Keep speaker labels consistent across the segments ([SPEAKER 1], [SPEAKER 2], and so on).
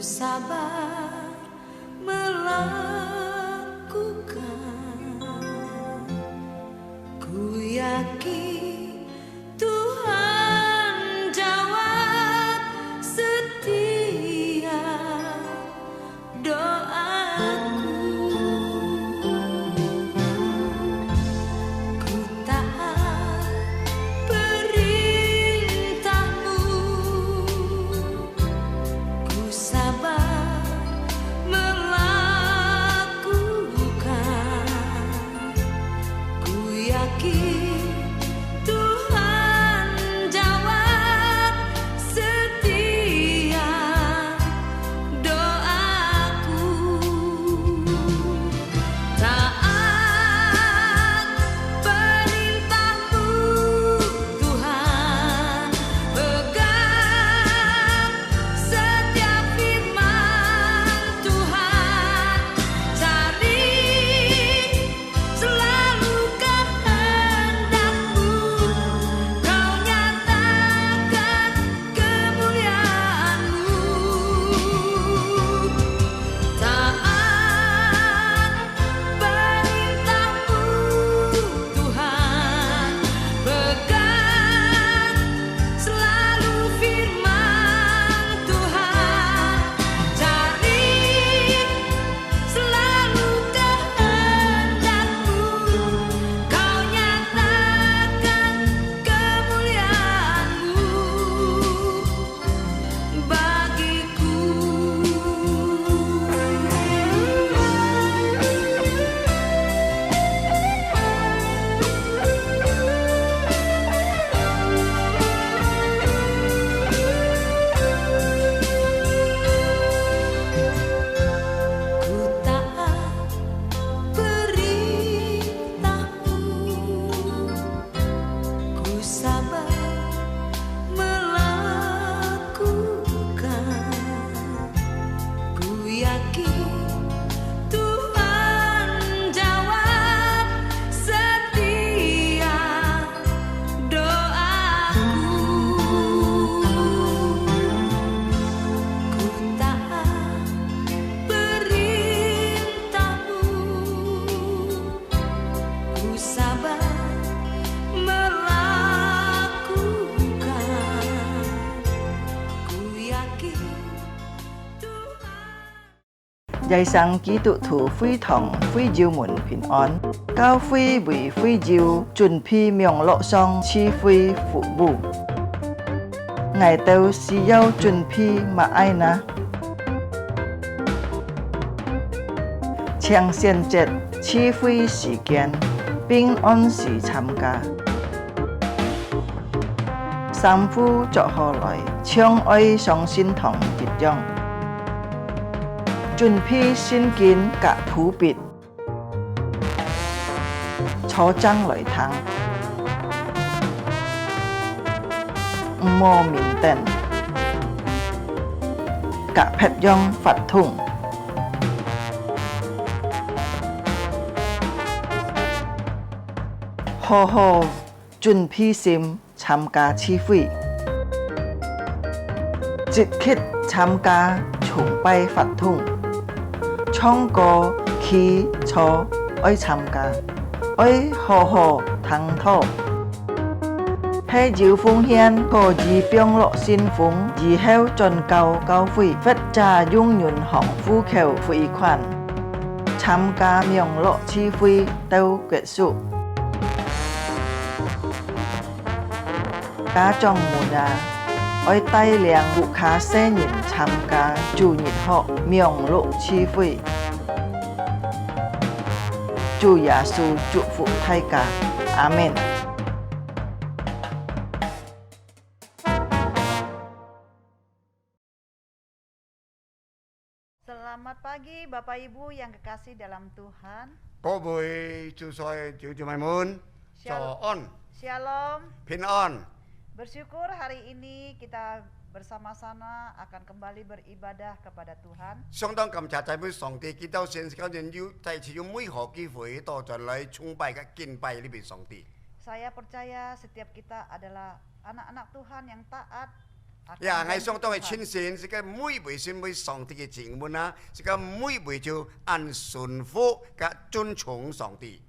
[SPEAKER 1] sabar melakukan, ku yakin Tuhan jawab setiap doaku. Ku taat perintahmu, ku sabar melakukan, ku yakin Tuhan jawab setiap doaku. Taat perintahmu Tuhan, pegang setiap firman Tuhan, cari selalu kehendakmu, kau nyatakan kemuliaanmu. Taat perintahmu Tuhan, pegang selalu firman Tuhan, cari selalu kehendakmu, kau nyatakan kemuliaanmu bagiku. Ku taat perintahmu, ku sabar melakukan, ku yakin Tuhan jawab setiap doaku. Ku taat perintahmu, ku sabar melakukan, ku yakin Tuhan.
[SPEAKER 2] 日生基督徒會堂會照門平安，教會為會照準備名錄上賜會服務。捱到是要準備乜愛呢？請選擇賜會時間並按時參加。三夫作何來，將愛上心堂結帳。準備聖經及譜別，初章來聽，唔好面等，及撇樣發通，好好準備心參加聚會，即刻參加崇拜發通。唱歌、起坐，愛參加，愛好好聽討。喺照奉獻個以병樂先鋒，以後進教教會，佛家永遠行呼求匯款，參加名樂聚會到結束。家長們啊，愛帶領顧客新人參加主日學名樂聚會。主耶穌祝福大家，阿們。
[SPEAKER 3] Selamat pagi Bapak Ibu yang kekasih dalam Tuhan.
[SPEAKER 4] 各位主菜照住埋門，早安，
[SPEAKER 3] Shalom.
[SPEAKER 4] 平安。
[SPEAKER 3] Bersyukur hari ini kita bersama-sama akan kembali beribadah kepada Tuhan.
[SPEAKER 4] 相當感謝讚美上帝，見到聖經人要再次用每個機會多再來崇拜嘅敬拜呢邊上帝。
[SPEAKER 3] Saya percaya setiap kita adalah anak-anak Tuhan yang taat akan
[SPEAKER 4] 呀，我
[SPEAKER 3] janji
[SPEAKER 4] 想都係
[SPEAKER 3] Tuhan.
[SPEAKER 4] 親善，是個每回先每上帝嘅經文啊，是個每回就按順服嘅尊重上帝。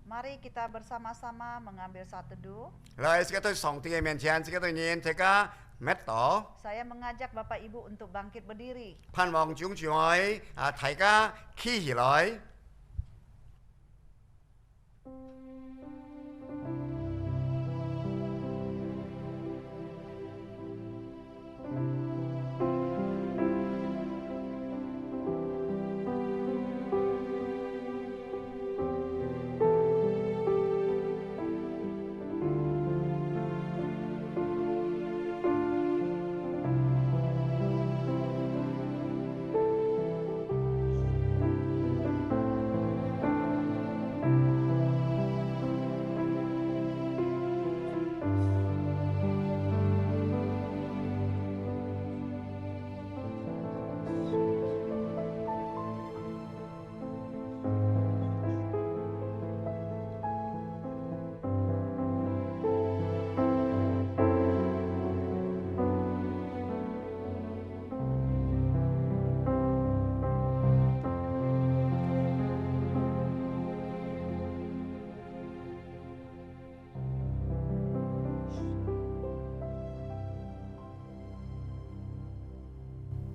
[SPEAKER 3] Mari kita bersama-sama mengambil saat teduh.
[SPEAKER 4] 來，是個對上帝嘅面前，是個對人大家乜到，
[SPEAKER 3] Saya mengajak Bapak Ibu untuk bangkit berdiri.
[SPEAKER 4] 盼望眾住愛啊，大家企起來。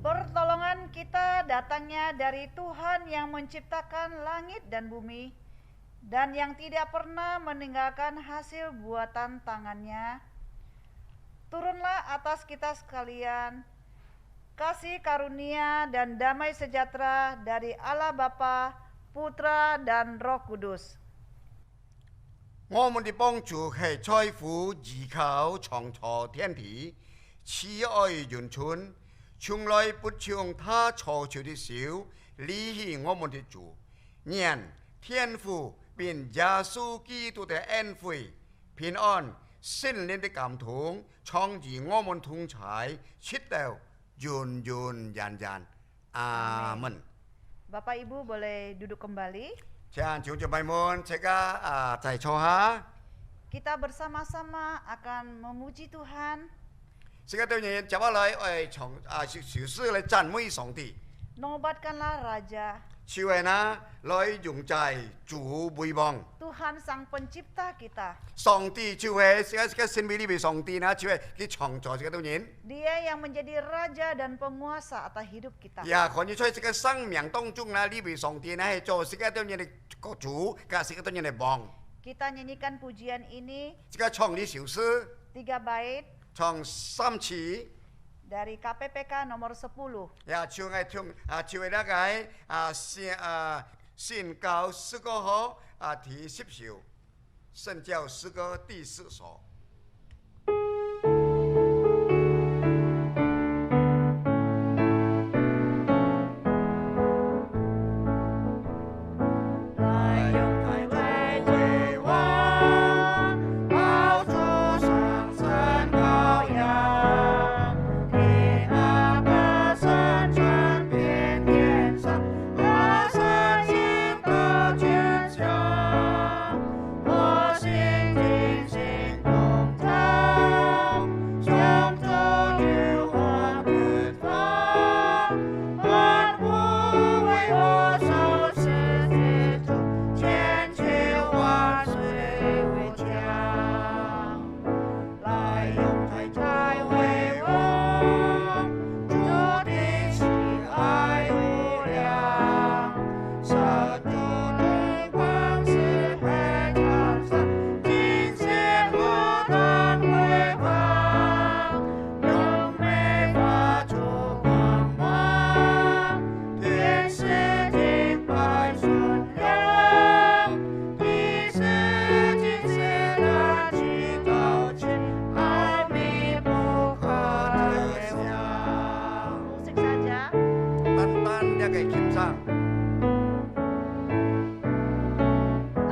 [SPEAKER 3] Pertolongan kita datangnya dari Tuhan yang menciptakan langit dan bumi dan yang tidak pernah meninggalkan hasil buatan tangannya. Turunlah atas kita sekalian kasih karunia dan damai sejahtera dari Allah Bapa, Putra dan Roh Kudus.
[SPEAKER 4] 我們的幫助係在乎依靠創造天地，慈愛潤春。 從來不將他錯處的手離棄我們的主，願天父並耶穌基督的恩惠、平安、聖靈的感動，常與我們同在，直到永永遠遠。阿門。
[SPEAKER 3] Bapak Ibu boleh duduk kembali.
[SPEAKER 4] Jangan jujur Maimun, cekah tại cho ha.
[SPEAKER 3] Kita bersama-sama akan memuji Tuhan.
[SPEAKER 4] Xin các tôi nhìn chào lời ơi chồng sự sư lại tràn mây sòng tỷ.
[SPEAKER 3] Nobatkanlah Raja.
[SPEAKER 4] Chiều ấy na lời dùng trái chủ bùi bong.
[SPEAKER 3] Tuhan Sang Pencipta kita.
[SPEAKER 4] Sòng tỷ chiều ấy sẽ xin beli về sòng tỷ na chiều ấy cái chồng trò các tôi nhìn.
[SPEAKER 3] Dia yang menjadi Raja dan penguasa atas hidup kita.
[SPEAKER 4] Ya, còn như chơi cái sinh mạng tông chung na li về sòng tỷ na hay cho các tôi nhìn có chủ cả các tôi nhìn bong.
[SPEAKER 3] Kita nyanyikan pujian ini
[SPEAKER 4] Cái chồng đi xỉu sư
[SPEAKER 3] 3 bait
[SPEAKER 4] chồng xăm chỉ.
[SPEAKER 3] dari KPPK nomor 10.
[SPEAKER 4] Ya, chiều ngày thường chiều ấy đã cái xin cao sư cơ hó thì xếp xỉu. Sân giáo sư cơ第4首.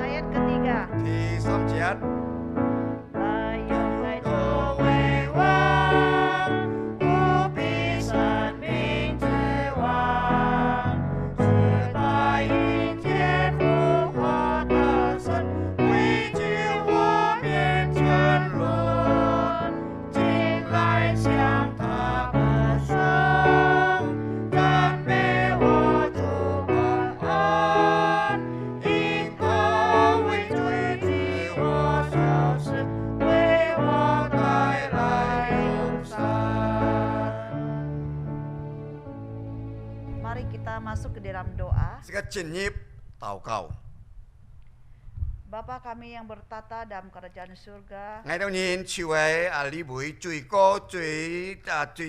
[SPEAKER 3] Ayat ketiga.
[SPEAKER 4] Thì xăm chét.
[SPEAKER 3] mari kita masuk ke dalam doa.
[SPEAKER 4] 即刻進入禱告。
[SPEAKER 3] Bapa kami yang bertata dalam kerajaan surga,
[SPEAKER 4] 我哋認朝係呢位最高、最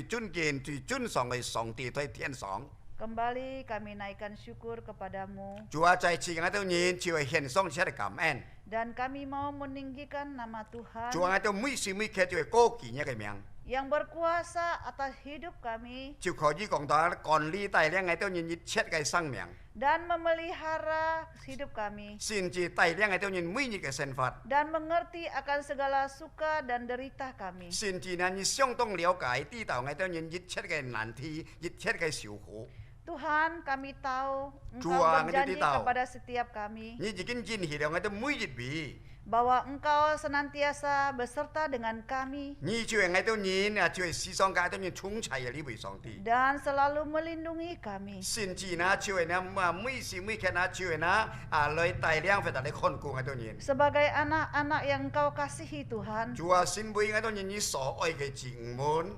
[SPEAKER 4] 尊敬、最尊崇嘅上帝喺天上。
[SPEAKER 3] kembali kami naikkan syukur kepadamu
[SPEAKER 4] 主啊，再次我哋認朝係獻上出嚟感恩。
[SPEAKER 3] dan kami mau meninggikan nama Tuhan
[SPEAKER 4] 主啊，我哋每時每刻就係高舉一個名，
[SPEAKER 3] yang berkuasa atas hidup kami
[SPEAKER 4] 就可以講到管理帶領我哋認一切嘅生命，
[SPEAKER 3] dan memelihara hidup kami
[SPEAKER 4] 甚至帶領我哋認每日嘅生活，
[SPEAKER 3] dan mengerti akan segala suka dan derita kami.
[SPEAKER 4] 甚至呢，你相當了解知道我哋認一切嘅難題、一切嘅受苦。
[SPEAKER 3] Tuhan, kami tahu Engkau
[SPEAKER 4] Tuhan,
[SPEAKER 3] berjanji
[SPEAKER 4] kami tahu.
[SPEAKER 3] kepada setiap kami
[SPEAKER 4] 你已經認識了我哋每日比，
[SPEAKER 3] bahwa Engkau senantiasa beserta dengan kami
[SPEAKER 4] 你就係我哋認就係時常我哋認充財嘅呢位上帝。
[SPEAKER 3] dan selalu melindungi kami.
[SPEAKER 4] 甚至呢，就係呢，每時每刻呢，就係呢，來帶領佢哋嚟看顧我哋認。
[SPEAKER 3] Sebagai anak-anak yang Engkau kasihi Tuhan,
[SPEAKER 4] 主啊，先為我哋認你所愛嘅子民。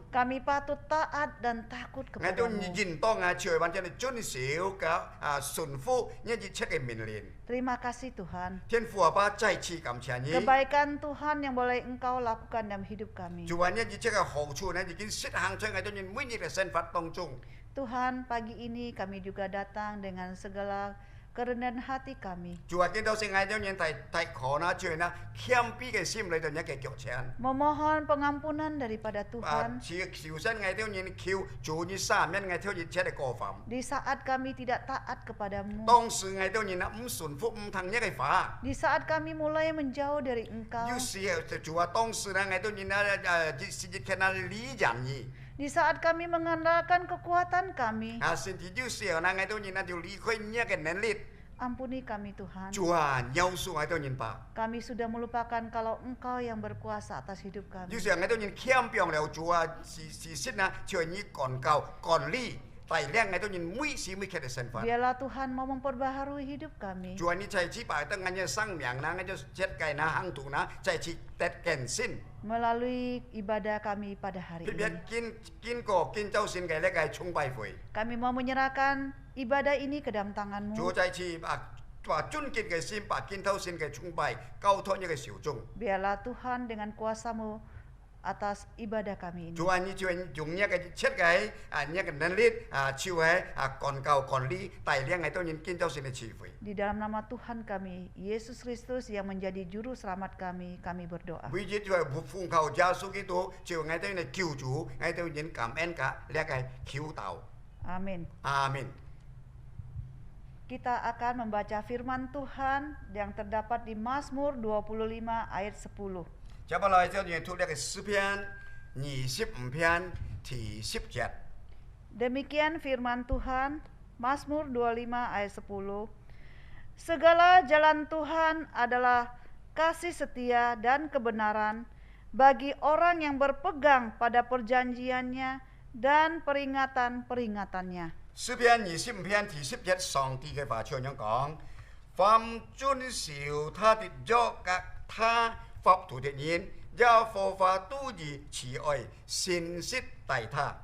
[SPEAKER 3] kami patut taat dan takut
[SPEAKER 4] 我哋
[SPEAKER 3] kepadamu.
[SPEAKER 4] 認當啊，就係完全係遵守嘅順服一切嘅命令。
[SPEAKER 3] Terima kasih Tuhan.
[SPEAKER 4] 天父阿爸再次感謝你。
[SPEAKER 3] Kebaikan Tuhan yang boleh Engkau lakukan dalam hidup kami.
[SPEAKER 4] 主啊，一切嘅好處呢，已經實行在我哋每日嘅生活當中。
[SPEAKER 3] Tuhan, pagi ini kami juga datang dengan segala kerendahan hati kami,
[SPEAKER 4] 主啊，見到聖愛將人太可呢，就係呢，謙卑嘅心裏頭一個腳前。
[SPEAKER 3] memohon pengampunan daripada
[SPEAKER 4] 啊，
[SPEAKER 3] Tuhan
[SPEAKER 4] 求神愛將人求主你赦免愛將一切嘅過犯。
[SPEAKER 3] di saat kami tidak taat kepadamu,
[SPEAKER 4] 當時愛將人唔順服唔聽一個法。
[SPEAKER 3] di saat kami mulai menjauh dari Engkau,
[SPEAKER 4] 有時主啊，當時呢，愛將人是一天呢理解你。
[SPEAKER 3] di saat kami mengandalkan kekuatan kami,
[SPEAKER 4] 甚至有時候呢，愛將人呢就離開你嘅能力。
[SPEAKER 3] ampuni kami Tuhan.
[SPEAKER 4] 主啊，饒恕愛將人吧。
[SPEAKER 3] Kami sudah melupakan kalau Engkau yang berkuasa atas hidup
[SPEAKER 4] 有
[SPEAKER 3] kami.
[SPEAKER 4] 時候愛將人謙卑了，主啊，事實呢，就係你管教、管理、帶領愛將人每時每刻嘅生活。
[SPEAKER 3] Biarlah Tuhan mau memperbaharui hidup kami.
[SPEAKER 4] 主啊，你再次把當我哋生命呢，我就設計呢行途呢，再次得更新。
[SPEAKER 3] Melalui ibadah kami pada hari
[SPEAKER 4] 特別
[SPEAKER 3] ini,
[SPEAKER 4] 經過建造性嘅呢個崇拜會，
[SPEAKER 3] kami mau menyerahkan ibadah ini ke dalam
[SPEAKER 4] 主
[SPEAKER 3] tangan-Mu.
[SPEAKER 4] 再次把尊敬嘅心，把建造性嘅崇拜交託一個小眾。
[SPEAKER 3] Biarlah Tuhan dengan kuasa-Mu atas ibadah kami ini.
[SPEAKER 4] 主啊，你就用一個設計一個能力就係管教管理帶領喺當然建造性嘅智慧。
[SPEAKER 3] Di dalam nama Tuhan kami, Yesus Kristus yang menjadi juru selamat kami berdoa.
[SPEAKER 4] 每日就係奉靠耶穌基督，就喺當然救主，喺當然感恩嘅呢個祈禱。
[SPEAKER 3] Amin.
[SPEAKER 4] 阿門。
[SPEAKER 3] Kita akan membaca firman Tuhan yang terdapat di Mazmur 25 ayat 10.
[SPEAKER 4] 接下來就念出呢個詩篇25篇第10節。
[SPEAKER 3] Demikian firman Tuhan, Mazmur 25 ayat 10. Segala jalan Tuhan adalah kasih setia dan kebenaran bagi orang yang berpegang pada perjanjiannya dan peringatan-peringatannya.
[SPEAKER 4] 詩篇25篇第10節，上帝嘅話這樣講：凡遵守他的約和他法度的人，耶和華都以慈愛信實待他。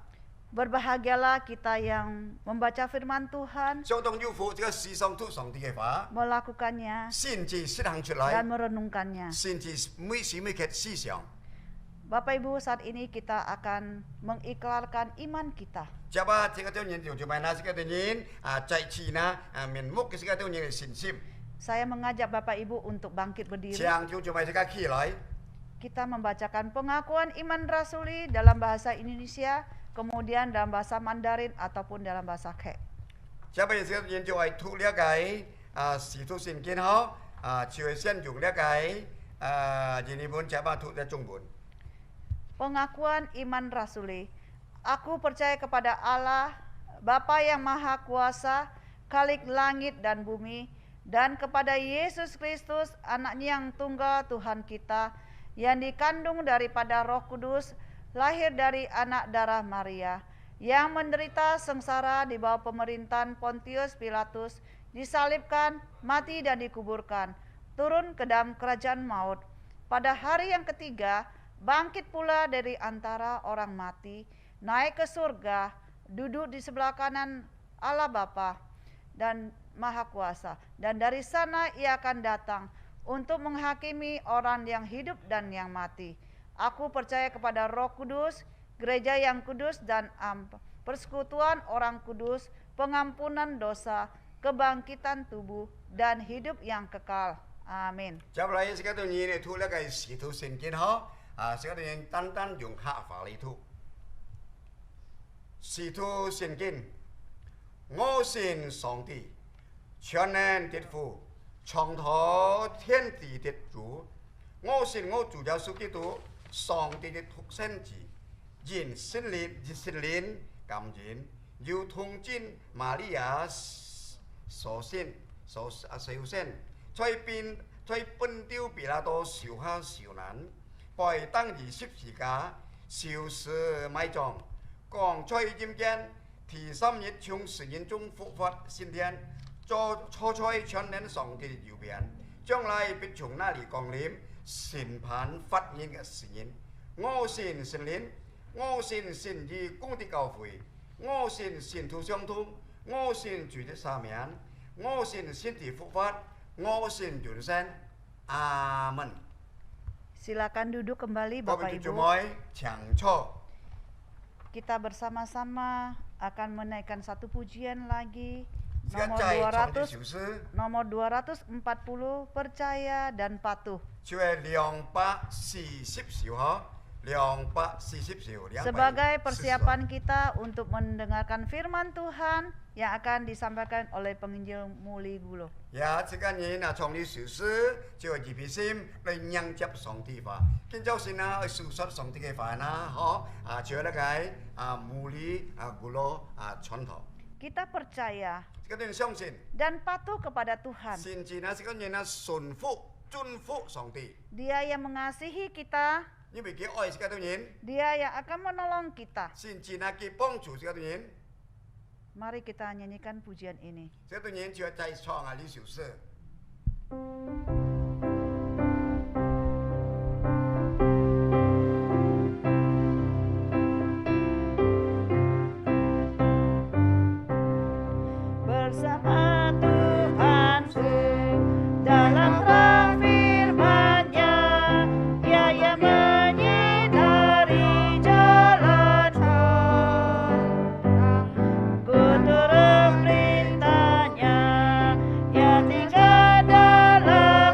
[SPEAKER 3] Berbahagialah kita yang membaca firman Tuhan,
[SPEAKER 4] 相當要負這個時常讀上帝嘅話，
[SPEAKER 3] melakukannya
[SPEAKER 4] 先至實行出
[SPEAKER 3] dan
[SPEAKER 4] 來，
[SPEAKER 3] merenungkannya.
[SPEAKER 4] 先至每時每刻思想。
[SPEAKER 3] Bapak Ibu, saat ini kita akan mengikrarkan iman kita.
[SPEAKER 4] 接下這個當然就係那這個當然再次呢面目嘅這個當然係信心，
[SPEAKER 3] Saya mengajak Bapak Ibu untuk bangkit berdiri.
[SPEAKER 4] 將就係這個起來。
[SPEAKER 3] Kita membacakan pengakuan iman rasuli dalam bahasa Indonesia, kemudian dalam bahasa Mandarin ataupun dalam bahasa Kek.
[SPEAKER 4] 接下來這個研究係讀了解使徒聖經後就係先用了解英文，接下讀了中文。
[SPEAKER 3] Pengakuan iman rasuli. Aku percaya kepada Allah, Bapa yang Maha Kuasa, Khalik langit dan bumi, dan kepada Yesus Kristus, Anaknya yang tunggal Tuhan kita, yang dikandung daripada Roh Kudus, lahir dari anak darah Maria, yang menderita sengsara di bawah pemerintahan Pontius Pilatus, disalibkan, mati dan dikuburkan, turun ke dalam kerajaan maut. Pada hari yang ketiga, bangkit pula dari antara orang mati, naik ke surga, duduk di sebelah kanan Allah Bapa dan Maha Kuasa. Dan dari sana ia akan datang untuk menghakimi orang yang hidup dan yang mati. Aku percaya kepada Roh Kudus, gereja yang kudus dan persekutuan orang kudus, pengampunan dosa, kebangkitan tubuh, dan hidup yang kekal. Amin.
[SPEAKER 4] 接下来是嗰度嘢嚟吐咧個使徒聖經嗬，是嗰度人單單用客法嚟吐。使徒聖經，我信上帝，全能的父，創造天地的主。我信我主耶穌基督，上帝的獨生子，因聖靈感染，要同進瑪利亞所生。在本丟比拉多受下受難，被當以十字架受死埋葬，降在陰間，第三日從死人中復活升天，坐在全能上帝的右邊，將來必從那裡降臨，審判發現嘅世人。我信聖靈，我信聖義公的教會，我信信徒相通，我信主的赦免，我信身體復活。我信永生，阿門。
[SPEAKER 3] Silakan duduk kembali Bapak Ibu. Kita bersama-sama akan menaikkan satu pujian lagi. Nomor 240, percaya dan patuh. Sebagai persiapan kita untuk mendengarkan firman Tuhan yang akan disampaikan oleh penginjil Muli Gulo.
[SPEAKER 4] Ya, sekarang ini nak cong li sự就預備心嚟迎接上帝吧。今朝先啊，去述上帝嘅話啦，嗬，就那個無理gulo contoh.
[SPEAKER 3] Kita percaya
[SPEAKER 4] Sekarang相信，
[SPEAKER 3] dan patuh kepada Tuhan.
[SPEAKER 4] 先至呢，sekarang ini順服、尊服上帝。
[SPEAKER 3] Dia yang mengasihi kita,
[SPEAKER 4] 因為佢愛sekarang ini，
[SPEAKER 3] Dia yang akan menolong kita.
[SPEAKER 4] 先至呢佢幫助sekarang ini。
[SPEAKER 3] Mari kita nyanyikan pujian ini.
[SPEAKER 4] sekarang ini就再唱呢首詩。
[SPEAKER 3] Bersama Tuhanku dalam terang firman-Nya, Ia yang menyinari jalan-Nya. Ku turut perintah-Nya, Ia tinggal dalam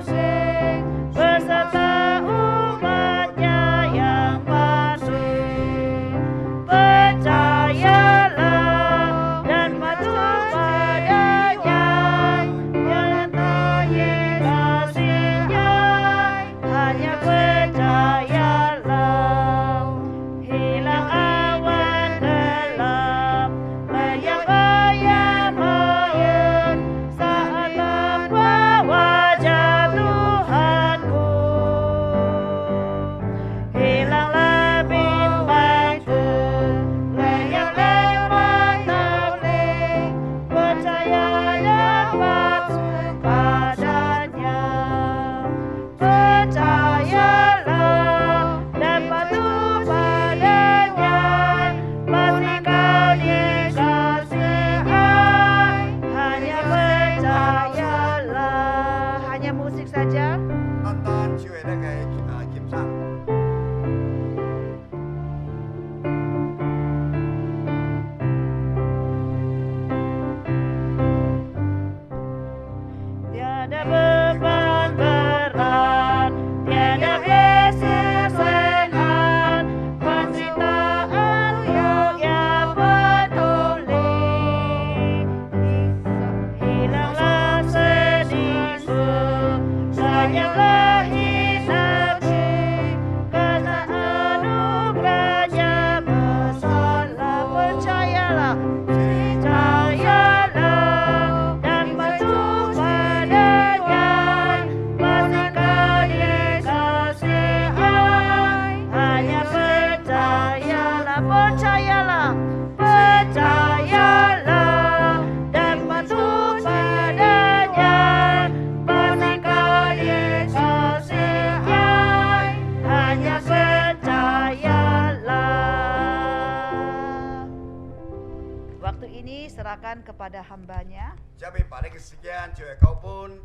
[SPEAKER 3] Waktu ini serahkan kepada hambanya.
[SPEAKER 4] 接俾把呢個時間就係高本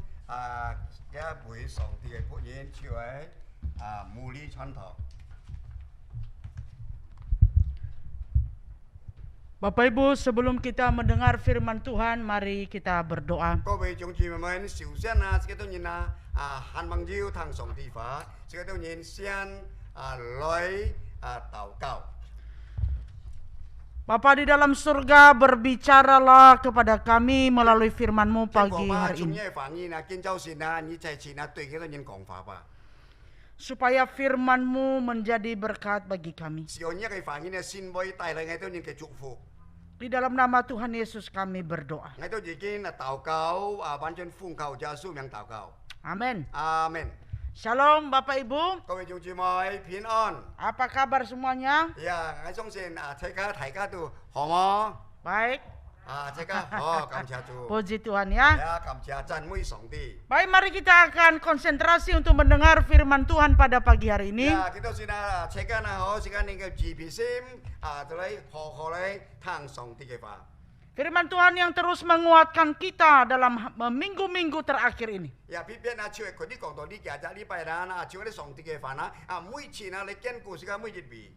[SPEAKER 4] 一會上帝嘅僕人就係無理傳道。
[SPEAKER 5] Bapak Ibu, sebelum kita mendengar firman Tuhan, mari kita berdoa.
[SPEAKER 4] 各位眾姊妹們，首先這個人盼望要聽上帝話，這個人先來禱告。
[SPEAKER 5] Bapa di dalam surga, berbicaralah kepada kami melalui firman-Mu pagi hari ini. Supaya firman-Mu menjadi berkat bagi kami. Di dalam nama Tuhan Yesus kami berdoa. Amin.
[SPEAKER 4] Amin.
[SPEAKER 5] Shalom Bapak Ibu.
[SPEAKER 4] 各位眾姊妹平安。
[SPEAKER 5] Apa kabar semuanya?
[SPEAKER 4] Ya,我相信大家都好嗎？
[SPEAKER 5] Baik.
[SPEAKER 4] 大家好，感謝主。
[SPEAKER 5] Puji Tuhan ya.
[SPEAKER 4] Ya, 感謝讚美上帝。
[SPEAKER 5] Baik, mari kita akan konsentrasi untuk mendengar firman Tuhan pada pagi hari ini.
[SPEAKER 4] Ya, kita sudah cekkan sekarang ini GPSim, terus hal-hal tentang song tiga pak.
[SPEAKER 5] Firman Tuhan yang terus menguatkan kita dalam minggu-minggu terakhir ini.
[SPEAKER 4] Ya, pipian cuy, kau di kongtol di kiaja di payah cuy song tiga pak mui Cina leken kusika mui jitbi.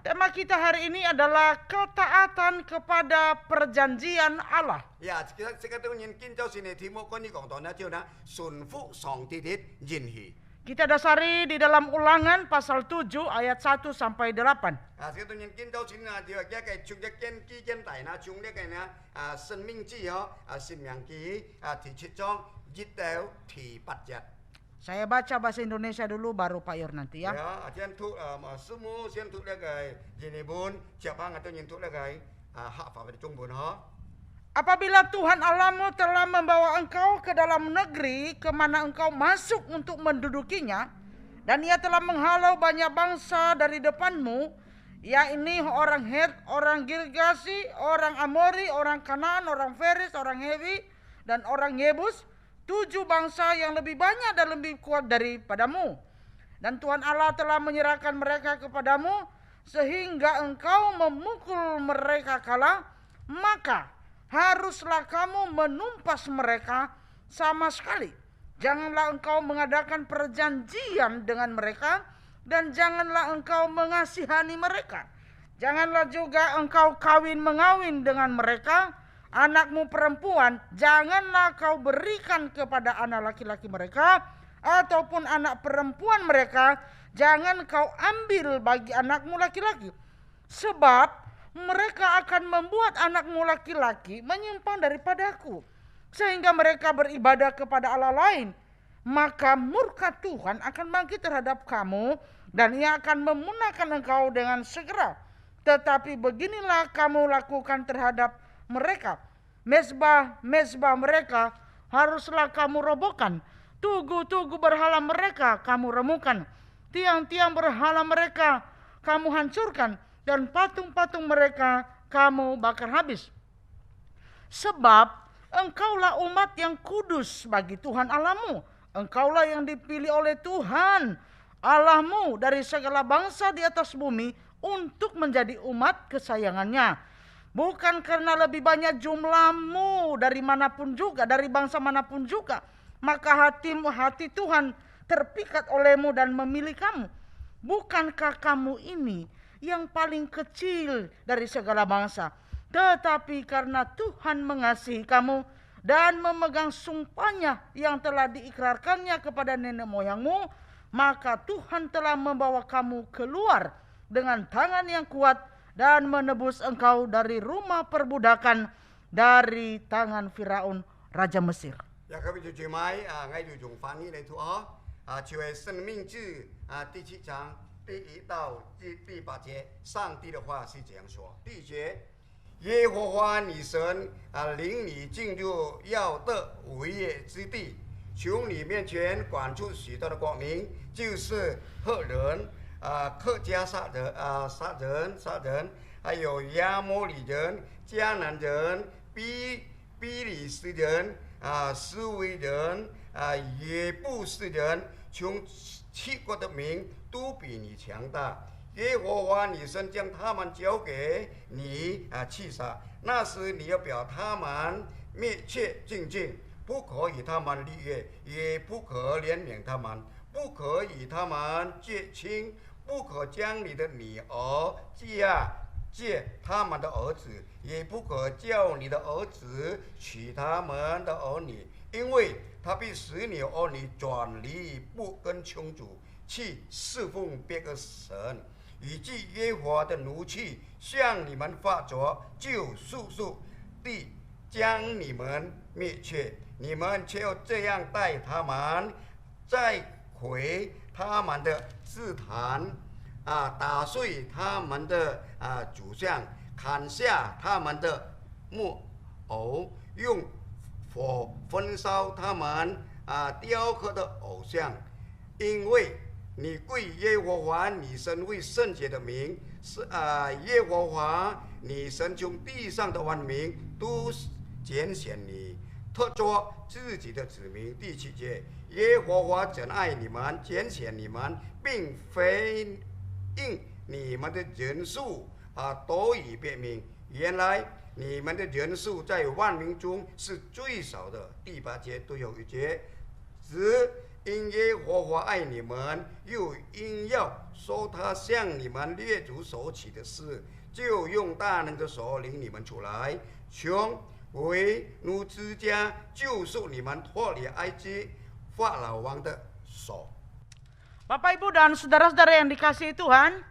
[SPEAKER 5] Tema kita hari ini adalah ketaatan kepada perjanjian Allah.
[SPEAKER 4] Ya, sekarang ini kita sini timur kau di kongtol cuy sunfu song tiga jinhi.
[SPEAKER 5] Kita dasari di dalam Ulangan pasal 7 ayat 1 sampai 8.
[SPEAKER 4] Sekarang ini kita sini dia kayak cuy ken kijen tay cuy kayak Sinh Chi Sinh Miang Ki thì chong jitau thì bắt jat.
[SPEAKER 5] Saya baca bahasa Indonesia dulu baru Pak Yor nanti ya.
[SPEAKER 4] Ya, acian tu semua sian tu lagi jenis bun siapa nggak tahu nyentuh lagi hak apa berjung bun ha.
[SPEAKER 5] Apabila Tuhan Allahmu telah membawa engkau ke dalam negeri kemana engkau masuk untuk mendudukinya, dan ia telah menghalau banyak bangsa dari depanmu, yakni orang Het, orang Girgasi, orang Amori, orang Kanaan, orang Feris, orang Hewi, dan orang Yebus, 7 bangsa yang lebih banyak dan lebih kuat daripadamu. Dan Tuhan Allah telah menyerahkan mereka kepadamu, sehingga engkau memukul mereka kalah, maka haruslah kamu menumpas mereka sama sekali. Janganlah engkau mengadakan perjanjian dengan mereka, dan janganlah engkau mengasihani mereka. Janganlah juga engkau mengawin dengan mereka. Anakmu perempuan janganlah kau berikan kepada anak laki-laki mereka, ataupun anak perempuan mereka jangan kau ambil bagi anakmu laki-laki. Sebab mereka akan membuat anakmu laki-laki menyimpang daripadaku, sehingga mereka beribadah kepada Allah lain. Maka murka Tuhan akan bangkit terhadap kamu, dan ia akan memunahkan engkau dengan segera. Tetapi beginilah kamu lakukan terhadap mereka. Mezbah mereka haruslah kamu robohkan. Tugu-tugu berhala mereka kamu remukan. Tiang-tiang berhala mereka kamu hancurkan, dan patung-patung mereka kamu bakar habis. Sebab engkaulah umat yang kudus bagi Tuhan Allahmu. Engkaulah yang dipilih oleh Tuhan Allahmu dari segala bangsa di atas bumi untuk menjadi umat kesayangannya. Bukan karena lebih banyak jumlahmu dari manapun juga, dari bangsa manapun juga, maka hati Tuhan terpikat olehmu dan memilih kamu. Bukankah kamu ini yang paling kecil dari segala bangsa? Tetapi karena Tuhan mengasihi kamu dan memegang sumpahnya yang telah diikrarkannya kepada nenek moyangmu, maka Tuhan telah membawa kamu keluar dengan tangan yang kuat dan menebus engkau dari rumah perbudakan, dari tangan Firaun Raja Mesir.
[SPEAKER 4] Ya, kami jujur mai, ngay jujur phán này thôi. 就係生命記第7章第1到第8節，上帝的話是這樣說：第1節，耶和華你神領你進入要得為業之地，從你面前趕出許多的國民，就是赫人、客家撒人，還有亞摩利人、迦南人、比利斯人、斯威人、耶布斯人。從7國的民都比你強大，耶和华你神将他们交给你去杀，那时你要表他们灭绝净尽，不可与他们立约，也不可怜悯他们，不可与他们结亲，不可将你的女儿借他们的儿子，也不可叫你的儿子娶他们的儿女，因为他必使你儿女转离不跟穷主，去侍奉别个神，以致耶和华的怒气向你们发作，就速速地将你们灭绝。你们却要这样待他们，再毁他们的祭坛，打碎他们的主像，砍下他们的木偶，用火焚烧他们雕刻的偶像，因为你归耶和华你神为圣洁的名，是耶和华你神从地上的万民都拣选你，特作自己的子民。第7节，耶和华真爱你们，拣选你们，并非因你们的人数多于别民，原来你们的人数在万民中是最少的。第8节最后一节，只因耶和华爱你们，又因要说他向你们列祖所起的事，就用大能的手领你们出来，从为奴之家救赎你们，脱离埃及法老王的手。
[SPEAKER 5] Bapak Ibu dan saudara-saudara yang dikasihi Tuhan,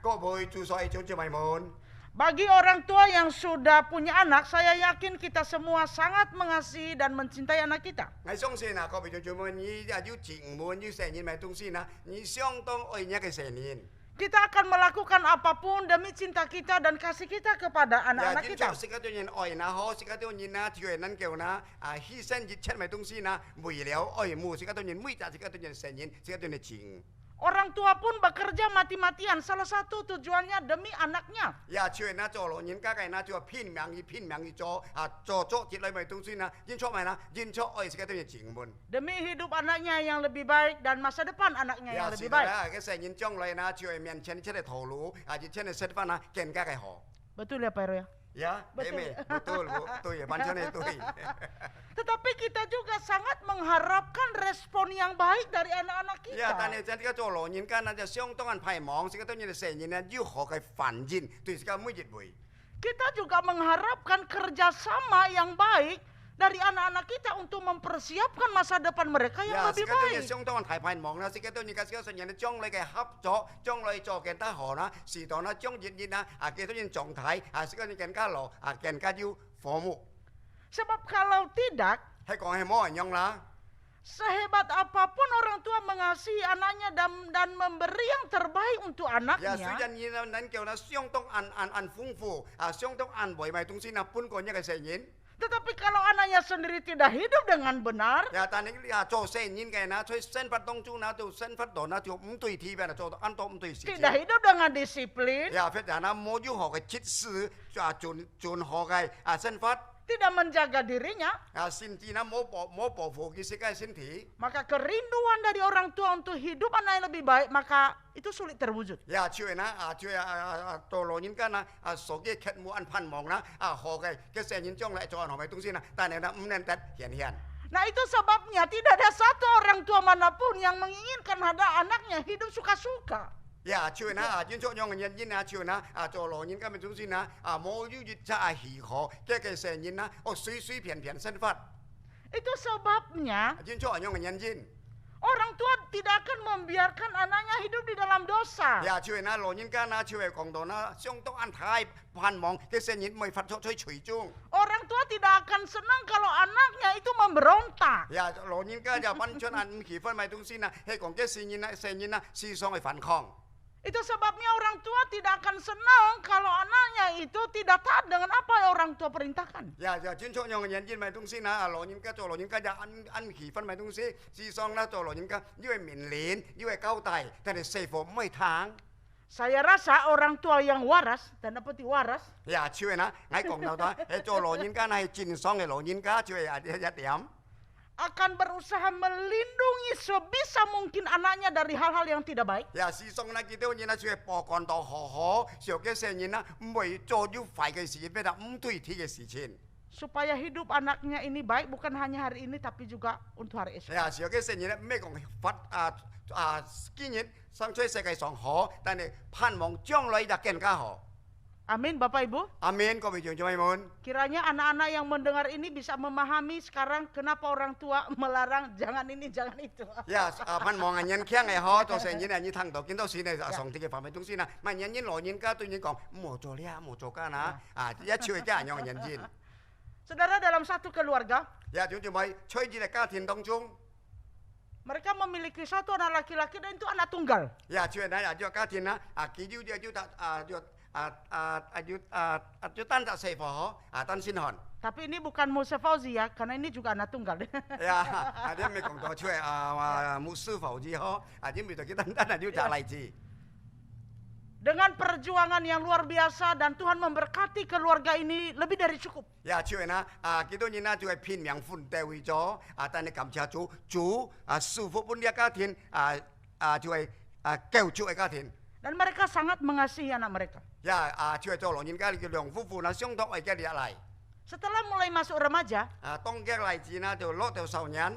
[SPEAKER 5] bagi orang tua yang sudah punya anak, saya yakin kita semua sangat mengasihi dan mencintai anak kita. Kita akan melakukan apapun demi cinta kita dan kasih kita kepada anak-anak kita. Orang tua pun bekerja mati-matian, salah satu tujuannya demi anaknya. Demi hidup anaknya yang lebih baik dan masa depan anaknya yang lebih baik. Betul ya Pak Ero ya?
[SPEAKER 4] Ya, betul ya, itu.
[SPEAKER 5] Tetapi kita juga sangat mengharapkan respon yang baik dari anak-anak kita.
[SPEAKER 4] Ya, tanya jadi kalau nhìn kan ada siang tongan pai mong, sih katanya senyinnya juga kayak fanjin, tuh sekarang mujit boy.
[SPEAKER 5] Kita juga mengharapkan kerjasama yang baik dari anak-anak kita untuk mempersiapkan masa depan mereka yang lebih baik.
[SPEAKER 4] Ya, siang tongan pai mong, nah sih katanya kasih senyinnya jong lagi hap jong lagi kita hona, si tona jong jinjina, katanya jong thai, sih katanya kan kalau, kan kaju formu.
[SPEAKER 5] Sebab kalau tidak, sehebat apapun orang tua mengasihi anaknya dan memberi yang terbaik untuk anaknya, tetapi kalau anaknya sendiri tidak hidup dengan benar, tidak hidup dengan disiplin, tidak menjaga dirinya, maka kerinduan dari orang tua untuk hidup anak yang lebih baik, maka itu sulit terwujud. Nah itu sebabnya tidak ada satu orang tua manapun yang menginginkan ada anaknya hidup suka-suka.
[SPEAKER 4] Ya, cuy na, jinjok nyong nyen na, cuy na, jolo nyen kami tungsi na, mau yu jita hiho, kayak senyin na, sui pian sen fat.
[SPEAKER 5] Itu sebabnya
[SPEAKER 4] jinjok nyong nyen.
[SPEAKER 5] Orang tua tidak akan membiarkan anaknya hidup di dalam dosa.
[SPEAKER 4] Ya, cuy na, lo nyen kan na, cuy kong do na, siong tong an thai pan mong, kayak senyin mai fat cuy chung.
[SPEAKER 5] Orang tua tidak akan senang kalau anaknya itu memberontak.
[SPEAKER 4] Ya, lo nyen kan ya pan chuan an ki fan mai tungsi na, hei kong kayak senyin na, si song ai fan kong.
[SPEAKER 5] Itu sebabnya orang tua tidak akan senang kalau anaknya itu tidak taat dengan apa yang orang tua perintahkan.
[SPEAKER 4] Ya, jinjok nyong nyen mai tungsi na, lo nyen ka ya an ki fan mai tungsi, si song na lo nyen ka, yue min lin, yue kau tai, tapi sefo mai tang.
[SPEAKER 5] Saya rasa orang tua yang waras, tanda petik waras.
[SPEAKER 4] Ya, cuy na, ngai kong tau ta, lo nyen ka na jin song lo nyen ka, cuy ya diam.
[SPEAKER 5] akan berusaha melindungi sebisa mungkin anaknya dari hal-hal yang tidak baik.
[SPEAKER 4] 呀，事實呢，見到人啊，就係播幹到好，小嘅成人啊，唔會做啲壞嘅事，俾他唔對鐵嘅事情。
[SPEAKER 5] Supaya hidup anaknya ini baik bukan hanya hari ini tapi juga untuk hari esok.
[SPEAKER 4] 呀，小嘅成人咧，咩講發今日生在世界上好，但係盼望將來就更加好。
[SPEAKER 5] Amin Bapak Ibu.
[SPEAKER 4] 阿們，各位弟兄姊妹們。
[SPEAKER 5] Kiranya anak-anak yang mendengar ini bisa memahami sekarang kenapa orang tua melarang jangan ini jangan itu.
[SPEAKER 4] 呀，盼望人聽嘅好，做成人啊，你聽到見到時呢，上帝嘅範圍中先啦，萬人老人家對你講，唔好做呢，唔好做㗎啦，一朝一日讓人知。
[SPEAKER 5] Saudara, dalam satu keluarga,
[SPEAKER 4] 呀，弟兄姊妹，在一個家庭當中，
[SPEAKER 5] mereka memiliki satu anak laki-laki dan itu anak tunggal.
[SPEAKER 4] 呀，就係呢，就家庭啦，佢就單隻細婆嗬，單先漢。
[SPEAKER 5] Tapi ini bukan Musa Fauzi ya, karena ini juga anak tunggal.
[SPEAKER 4] 呀，啲未講到出嚟牧師傅子嗬，啲未到佢單就就例子。
[SPEAKER 5] Dengan perjuangan yang luar biasa dan Tuhan memberkati keluarga ini lebih dari cukup.
[SPEAKER 4] 呀，就係呢，幾多人呢就係拼命奮鬥為咗，但係感謝主祝福本啲家庭，就係救主嘅家庭。
[SPEAKER 5] Dan mereka sangat mengasihi anak mereka.
[SPEAKER 4] 呀，就係做老人家嘅兩夫婦呢，相當為嘅日嚟。
[SPEAKER 5] Setelah mulai masuk remaja,
[SPEAKER 4] 當嘅例子呢就攞到少年，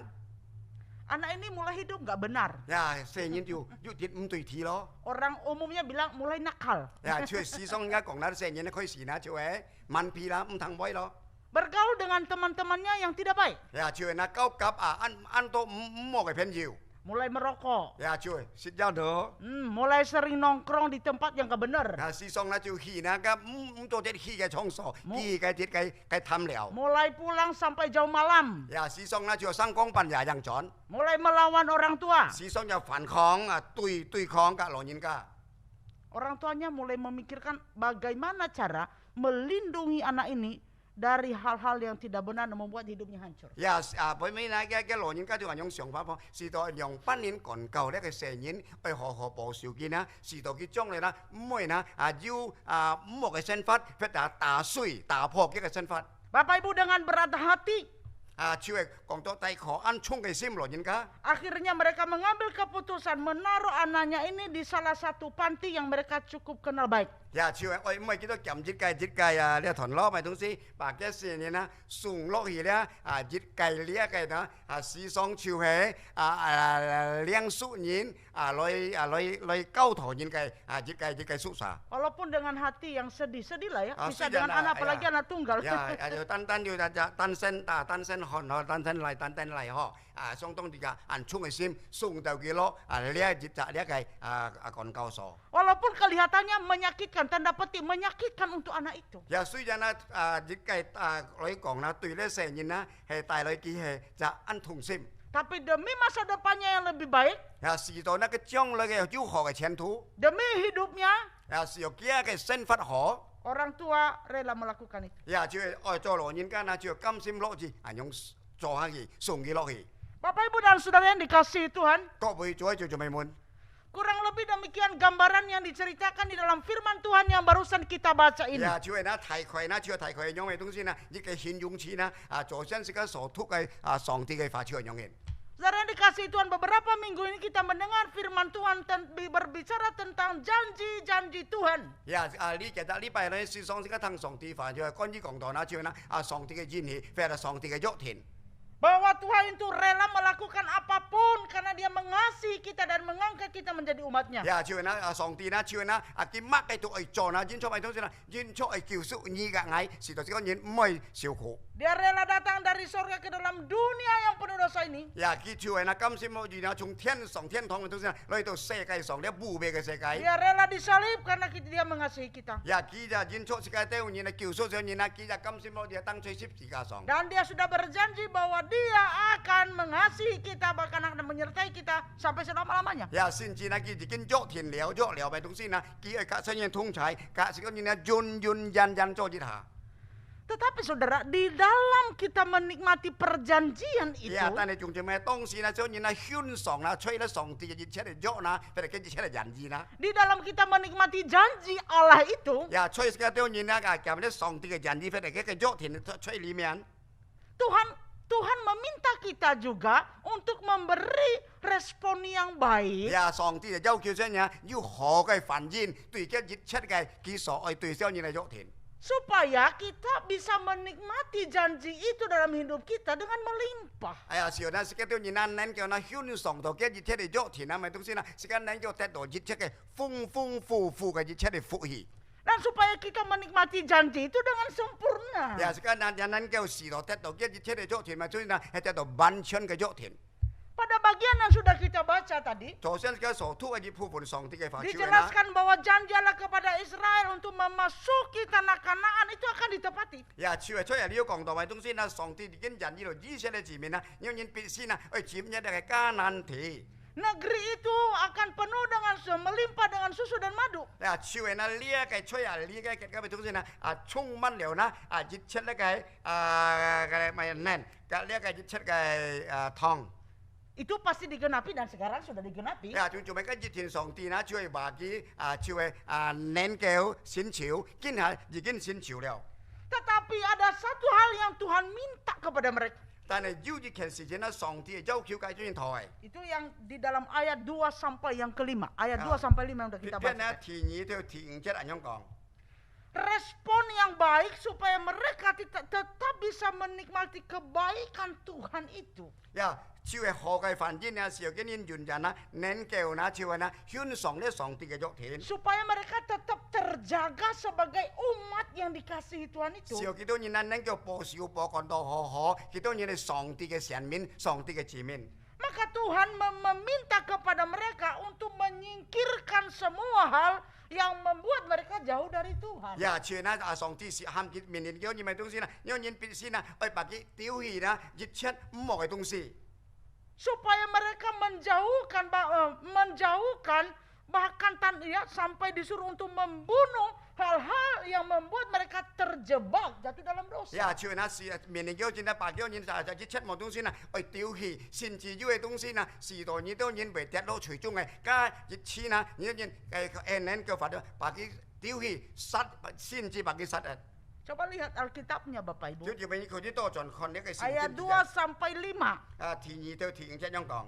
[SPEAKER 5] anak ini mulai hidup nggak benar.
[SPEAKER 4] 呀，成年就啲唔對題咯。
[SPEAKER 5] Orang umumnya bilang mulai nakal.
[SPEAKER 4] 呀，就係思想而家講啦，成年開始呢就係慢皮啦，唔通威咯。
[SPEAKER 5] Bergaul dengan teman-temannya yang tidak baik.
[SPEAKER 4] 呀，就係呢交夾按到唔冇嘅朋友。
[SPEAKER 5] Mulai merokok.
[SPEAKER 4] 呀，就係食咗到。
[SPEAKER 5] Mulai sering nongkrong di tempat yang nggak benar.
[SPEAKER 4] 思想呢就去呢個唔做啲去嘅場所，去嘅啲嘅貪聊。
[SPEAKER 5] Mulai pulang sampai jauh malam.
[SPEAKER 4] 呀，思想呢就生光扮廿人轉。
[SPEAKER 5] Mulai melawan orang tua.
[SPEAKER 4] 思想就反抗對抗嘅老人家。
[SPEAKER 5] Orang tuanya mulai memikirkan bagaimana cara melindungi anak ini dari hal-hal yang tidak benar dan membuat hidupnya hancur.
[SPEAKER 4] 呀，背尾呢嘅老人家就係用想法，是到用8年趕夠呢個成人去好好報條件啦，是到佢將來啦唔會呢要唔好嘅身法，或者打碎打破嘅身法。
[SPEAKER 5] Bapak Ibu dengan berat hati,
[SPEAKER 4] 就係講到大可安衝嘅心老人家。
[SPEAKER 5] akhirnya mereka mengambil keputusan menaruh anaknya ini di salah satu panti yang mereka cukup kenal baik.
[SPEAKER 4] 呀，就係我唔係見到撳節計呢團攞咪東西，白嘅成年啦，送落去咧節計呢一計啦，時尚潮係兩數年來交頭年計節計宿舍。
[SPEAKER 5] Walaupun dengan hati yang sedih lah ya, bisa
[SPEAKER 4] sudah
[SPEAKER 5] dengan
[SPEAKER 4] lah,
[SPEAKER 5] anak apalagi
[SPEAKER 4] ya.
[SPEAKER 5] anak tunggal.
[SPEAKER 4] 呀，就單身看嗬，單身嚟嗬，相當啲嘅暗衝嘅心，送到佢咯，呢一節呢一計趕交所。
[SPEAKER 5] Walaupun kelihatannya menyakitkan, tanda petik menyakitkan untuk anak itu.
[SPEAKER 4] 呀，雖然啦節計來講啦，對呢成年啦係帶來嘅係就安痛心。
[SPEAKER 5] Tapi demi masa depannya yang lebih baik,
[SPEAKER 4] 呀，是到那個將來嘅要好嘅前途，
[SPEAKER 5] demi hidupnya,
[SPEAKER 4] 呀是要佢嘅生活好。
[SPEAKER 5] orang tua rela melakukan itu.
[SPEAKER 4] 呀，就係愛做老人家啦，就要甘心樂意，用做下去，送佢落去。
[SPEAKER 5] Bapak Ibu dan Saudara yang dikasihi Tuhan,
[SPEAKER 4] 各位做做咩們？
[SPEAKER 5] kurang lebih demikian gambaran yang diceritakan di dalam firman Tuhan yang barusan kita baca ini.
[SPEAKER 4] 呀，就係那提攜那，就係提攜用嘅東西啦，呢個形容詞啦，做真是個所突嘅上帝嘅發出嘅用嘅。
[SPEAKER 5] Saudara yang dikasihi Tuhan, beberapa minggu ini kita mendengar firman Tuhan berbicara tentang janji-janji Tuhan.
[SPEAKER 4] 呀，呢其實禮拜咧是上帝嘅聽上帝話，就係關於講到那就係啦，上帝嘅言語，或者上帝嘅約定。
[SPEAKER 5] Bahwa Tuhan itu rela melakukan apapun karena dia mengasihi kita dan mengangkat kita menjadi umatnya.
[SPEAKER 4] 呀，就係那上帝那就係那佢乜嘅都係做那，演出係東西啦，演出係叫屬你嘅愛，是到這個人唔係受苦。
[SPEAKER 5] Dia rela datang dari surga ke dalam dunia yang penuh dosa ini.
[SPEAKER 4] 呀，佢就係那甘心樂意啦，從天上天堂嘅東西啦，來到世界上呢污穢嘅世界。
[SPEAKER 5] Dia rela disalib karena dia mengasihi kita.
[SPEAKER 4] 呀，佢就演出世界對人嘅叫屬上人啦，佢就甘心樂意當在十字架上。
[SPEAKER 5] Dan dia sudah berjanji bahwa dia akan mengasihi kita bahkan akan menyertai kita sampai selama-lamanya.
[SPEAKER 4] 呀，甚至呢，佢已經約定了嘅東西啦，佢係隔世人同在，隔世個人呢，遠做一下。
[SPEAKER 5] Tetapi saudara, di dalam kita menikmati perjanjian itu,
[SPEAKER 4] 呀，但係仲有咩當時呢？所以呢，獻上啦，吹啦上帝嘅熱切嚟約啦，或者跟住出嚟人意啦。
[SPEAKER 5] di dalam kita menikmati janji Allah itu,
[SPEAKER 4] 呀，吹嘅當然啦，咁呢上帝嘅人意，或者嘅約定吹裡面。
[SPEAKER 5] Tuhan meminta kita juga untuk memberi respon yang baik.
[SPEAKER 4] 呀，上帝就要求咱呀，要好嘅反應，對嘅熱切嘅佢所愛對象人嚟喐田。
[SPEAKER 5] Supaya kita bisa menikmati janji itu dalam hidup kita dengan melimpah.
[SPEAKER 4] 哎呀，時候呢，時間都人啊，咱叫那向上頭嘅熱切嚟喐田啊，咪東西啦，時間咱叫得到熱切嘅豐豐富富嘅熱切嚟福氣。
[SPEAKER 5] Dan supaya kita menikmati janji itu dengan sempurna.
[SPEAKER 4] 呀，時間咱叫時代得到嘅熱切嚟喐田，咪東西啦，係得到完全嘅喐田。
[SPEAKER 5] Pada bagian yang sudah kita baca tadi,
[SPEAKER 4] 首先嘅所吐嘅部分上帝嘅話語啦。
[SPEAKER 5] dijelaskan bahwa janji Allah kepada Israel untuk memasuki tanah Kanaan itu akan ditepati.
[SPEAKER 4] 呀，主係出嚟呢個講道咪東西啦，上帝已經人呢度以色列字面啦，要人必先啊，去佔一啲嘅迦南地。
[SPEAKER 5] Negeri itu akan penuh dengan melimpah dengan susu dan madu.
[SPEAKER 4] 啊，主係那呢一個出嚟呢一個嘅東西啦，啊充滿了啦，啊熱切呢個嘅咪嫩，嘅呢一個熱切嘅湯。
[SPEAKER 5] Itu pasti digenapi dan sekarang sudah digenapi.
[SPEAKER 4] 呀，仲做咩嘅熱天上帝啦，主係話佢主係嫩叫先潮，今下已經先潮了。
[SPEAKER 5] Tetapi ada satu hal yang Tuhan minta kepada mereka.
[SPEAKER 4] 但係要熱件事情咧，上帝係要求解決台。
[SPEAKER 5] Itu yang di dalam ayat 2 sampai yang kelima. Ayat 2 sampai 5 yang sudah kita
[SPEAKER 4] 偏咧
[SPEAKER 5] baca.
[SPEAKER 4] 田二到田五節咁樣講。
[SPEAKER 5] Respon yang baik supaya mereka tetap bisa menikmati kebaikan Tuhan itu.
[SPEAKER 4] 呀，主係何嘅反應啊？時候嘅人原人啊，能夠那主係那向上咧上帝嘅約田。
[SPEAKER 5] Supaya mereka tetap terjaga sebagai umat yang dikasihi Tuhan itu.
[SPEAKER 4] 時候幾多人啊，能夠報少報幹到好，幾多人係上帝嘅神面，上帝嘅子民。
[SPEAKER 5] Maka Tuhan meminta kepada mereka untuk menyingkirkan semua hal yang membuat mereka jauh dari Tuhan.
[SPEAKER 4] 呀，主那上帝是喊佢面前叫你咪東西啦，有人必先啊，去把佢丟棄啦，熱切唔好嘅東西。
[SPEAKER 5] Supaya mereka menjauhkan bahkan sampai disuruh untuk membunuh hal-hal yang membuat mereka terjebak jatuh dalam dosa.
[SPEAKER 4] 呀，主那是面前叫人啊，把叫人就熱切冇東西啦，去丟棄，甚至於嘅東西啦，時代你都人為跌落隨中嘅，加熱切啦，你人能夠發到把佢丟棄殺，甚至把佢殺啊！
[SPEAKER 5] Coba lihat Alkitabnya Bapak Ibu.
[SPEAKER 4] 就要俾佢啲多盡看呢個聖
[SPEAKER 5] Ayat
[SPEAKER 4] 經
[SPEAKER 5] 2 sampai 5.
[SPEAKER 4] 啊，田二到田五一樣講。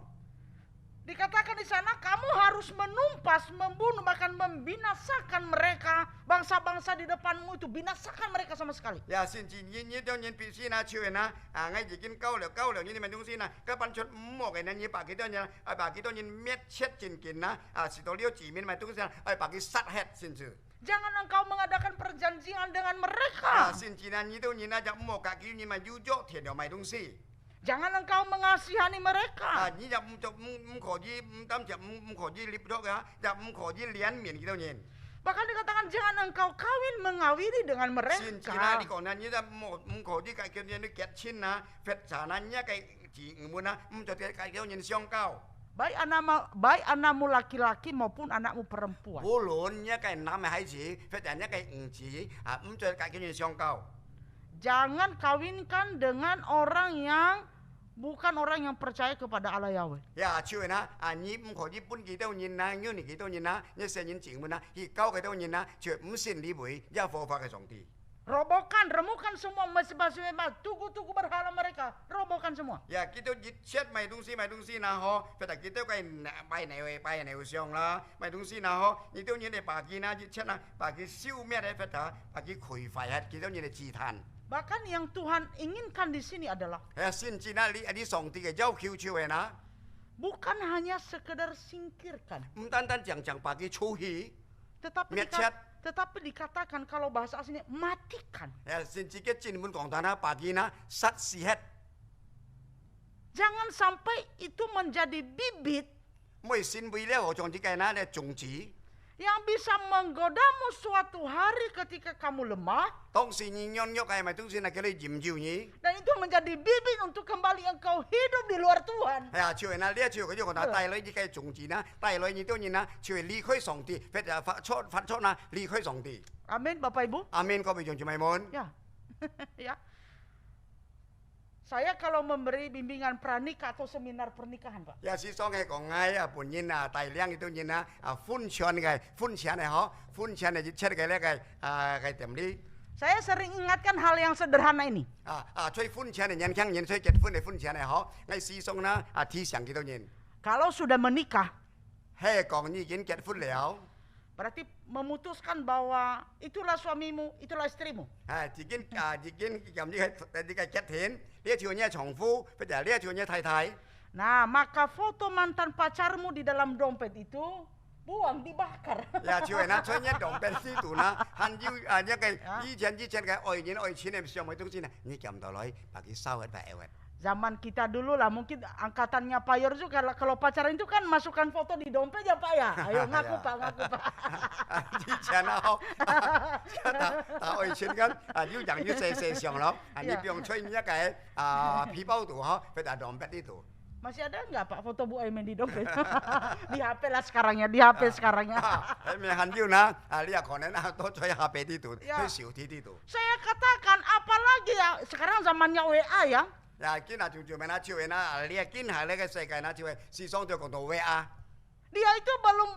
[SPEAKER 5] Dikatakan di sana kamu harus menumpas, membunuh, bahkan membinasakan mereka. Bangsa-bangsa di depanmu itu binasakan mereka sama sekali.
[SPEAKER 4] 呀，甚至你當然必須啦，超人啦，我已經交流，你哋咪東西啦，佢搬出五個嘅人，你把幾多人，把幾多人滅切盡盡啦，是到呢個字面咪東西啦，把佢殺hết甚至。
[SPEAKER 5] Jangan engkau mengadakan perjanjian dengan
[SPEAKER 4] 啊，
[SPEAKER 5] mereka.
[SPEAKER 4] 甚至啦，你都人啊，就五個幾人咪要咗田又賣東西。
[SPEAKER 5] Jangan engkau mengasihani
[SPEAKER 4] 啊，
[SPEAKER 5] mereka.
[SPEAKER 4] 你就唔可以唔單止唔可以立咗嘅，就唔可以連面幾多人。
[SPEAKER 5] Bahkan dikatakan jangan engkau kawin mengawini dengan
[SPEAKER 4] 甚至啦，你
[SPEAKER 5] mereka.
[SPEAKER 4] 講啦，你就唔可以計叫人哋結親啊，發財啦，一計字唔滿啊，唔就計叫人相交。
[SPEAKER 5] Baik anakmu laki-laki maupun anakmu perempuan.
[SPEAKER 4] 無論一計男嘅孩子，發展一計兒子啊，唔就計叫人相交。
[SPEAKER 5] Jangan kawinkan dengan orang yang bukan orang yang percaya kepada Allah Yahweh.
[SPEAKER 4] 呀，超人啊，你唔可以搬幾多人啊，要你幾多人啊，一世人前門啊，而交幾多人啊，就唔信呢回一佛法嘅上帝。
[SPEAKER 5] Robohkan, remukan semua mesbah-mesbah, tugu-tugu berhala mereka. Robohkan semua.
[SPEAKER 4] Ya, kita chat mai東西那嗬，佢哋kita cái拜牛上啦，買東西那嗬，你都人哋把佢那chat啦，把佢消滅咧，佢哋把佢潰壞啊，kita人哋自彈。
[SPEAKER 5] Bahkan yang Tuhan inginkan di sini adalah
[SPEAKER 4] 甚至那啲上帝嘅要求超人啊，
[SPEAKER 5] bukan hanya sekedar singkirkan,
[SPEAKER 4] 唔單單講把佢粗氣，
[SPEAKER 5] tetapi
[SPEAKER 4] Mecat.
[SPEAKER 5] tetapi dikatakan kalau bahasa aslinya matikan.
[SPEAKER 4] 甚至嘅專門講到那把佢那殺死hết，
[SPEAKER 5] Jangan sampai itu menjadi bibit
[SPEAKER 4] 每先為咧何種之計那咧種子，
[SPEAKER 5] yang bisa menggodamu suatu hari ketika kamu lemah,
[SPEAKER 4] 當時你養係咪東西那叫你驗照你？
[SPEAKER 5] dan itu menjadi bibit untuk kembali engkau hidup di luar Tuhan.
[SPEAKER 4] 係啊，超人啊，呢一超佢就講到帶來呢個種子啦，帶來你當然啦，超離開上帝，發出啦離開上帝。
[SPEAKER 5] Amin Bapak Ibu.
[SPEAKER 4] 阿們各位眾姊妹們，
[SPEAKER 5] Ya. Ya. Saya kalau memberi bimbingan pranikah atau seminar pernikahan, Pak.
[SPEAKER 4] 有時講係講嗌啊，本人啊，大量嘅當然啦，歡唱嘅嗬，歡唱嘅出嘅呢個點呢？
[SPEAKER 5] Saya sering ingatkan hal yang sederhana ini.
[SPEAKER 4] 吹歡請嚟人聽人吹結婚嚟歡請嚟嗬，ngay思想啦，提倡幾多人，
[SPEAKER 5] Kalau sudah menikah,
[SPEAKER 4] 嘿講已經結婚了，
[SPEAKER 5] berarti memutuskan bahwa itulah suamimu, itulah istrimu.
[SPEAKER 4] 已經咁呢個結婚，呢一條嘢重夫，或者呢一條嘢太太，
[SPEAKER 5] Nah, maka foto mantan pacarmu di dalam dompet itu buang, dibakar.
[SPEAKER 4] 呀條人啊，吹一動變呢度啦，還要一個以前嘅愛人愛錢嘅上面東西呢，你撳到來，把佢收喺白誒。
[SPEAKER 5] Zaman kita dulu lah, mungkin angkatannya Pak Yorzu kalau pacaran itu kan masukkan foto di dompet ya Pak ya. Ayo ngaku Pak, ngaku Pak.
[SPEAKER 4] 之前啊，打愛錢咁要人要寫上咯，你不用吹一個皮包度嗬，佢就動筆呢度。
[SPEAKER 5] Masih ada nggak Pak foto Bu Aimen di dompet? Di HP lah sekarang ya, di HP sekarang ya.
[SPEAKER 4] 咩很要啦？呢個可能多吹下俾呢度，吹少啲呢度。
[SPEAKER 5] Saya katakan apalagi ya, sekarang zamannya WA ya.
[SPEAKER 4] 呀，見啊，做咩啦？朝人啊，你係見係呢個世界啦，朝係思想就講到咩啊？
[SPEAKER 5] Dia itu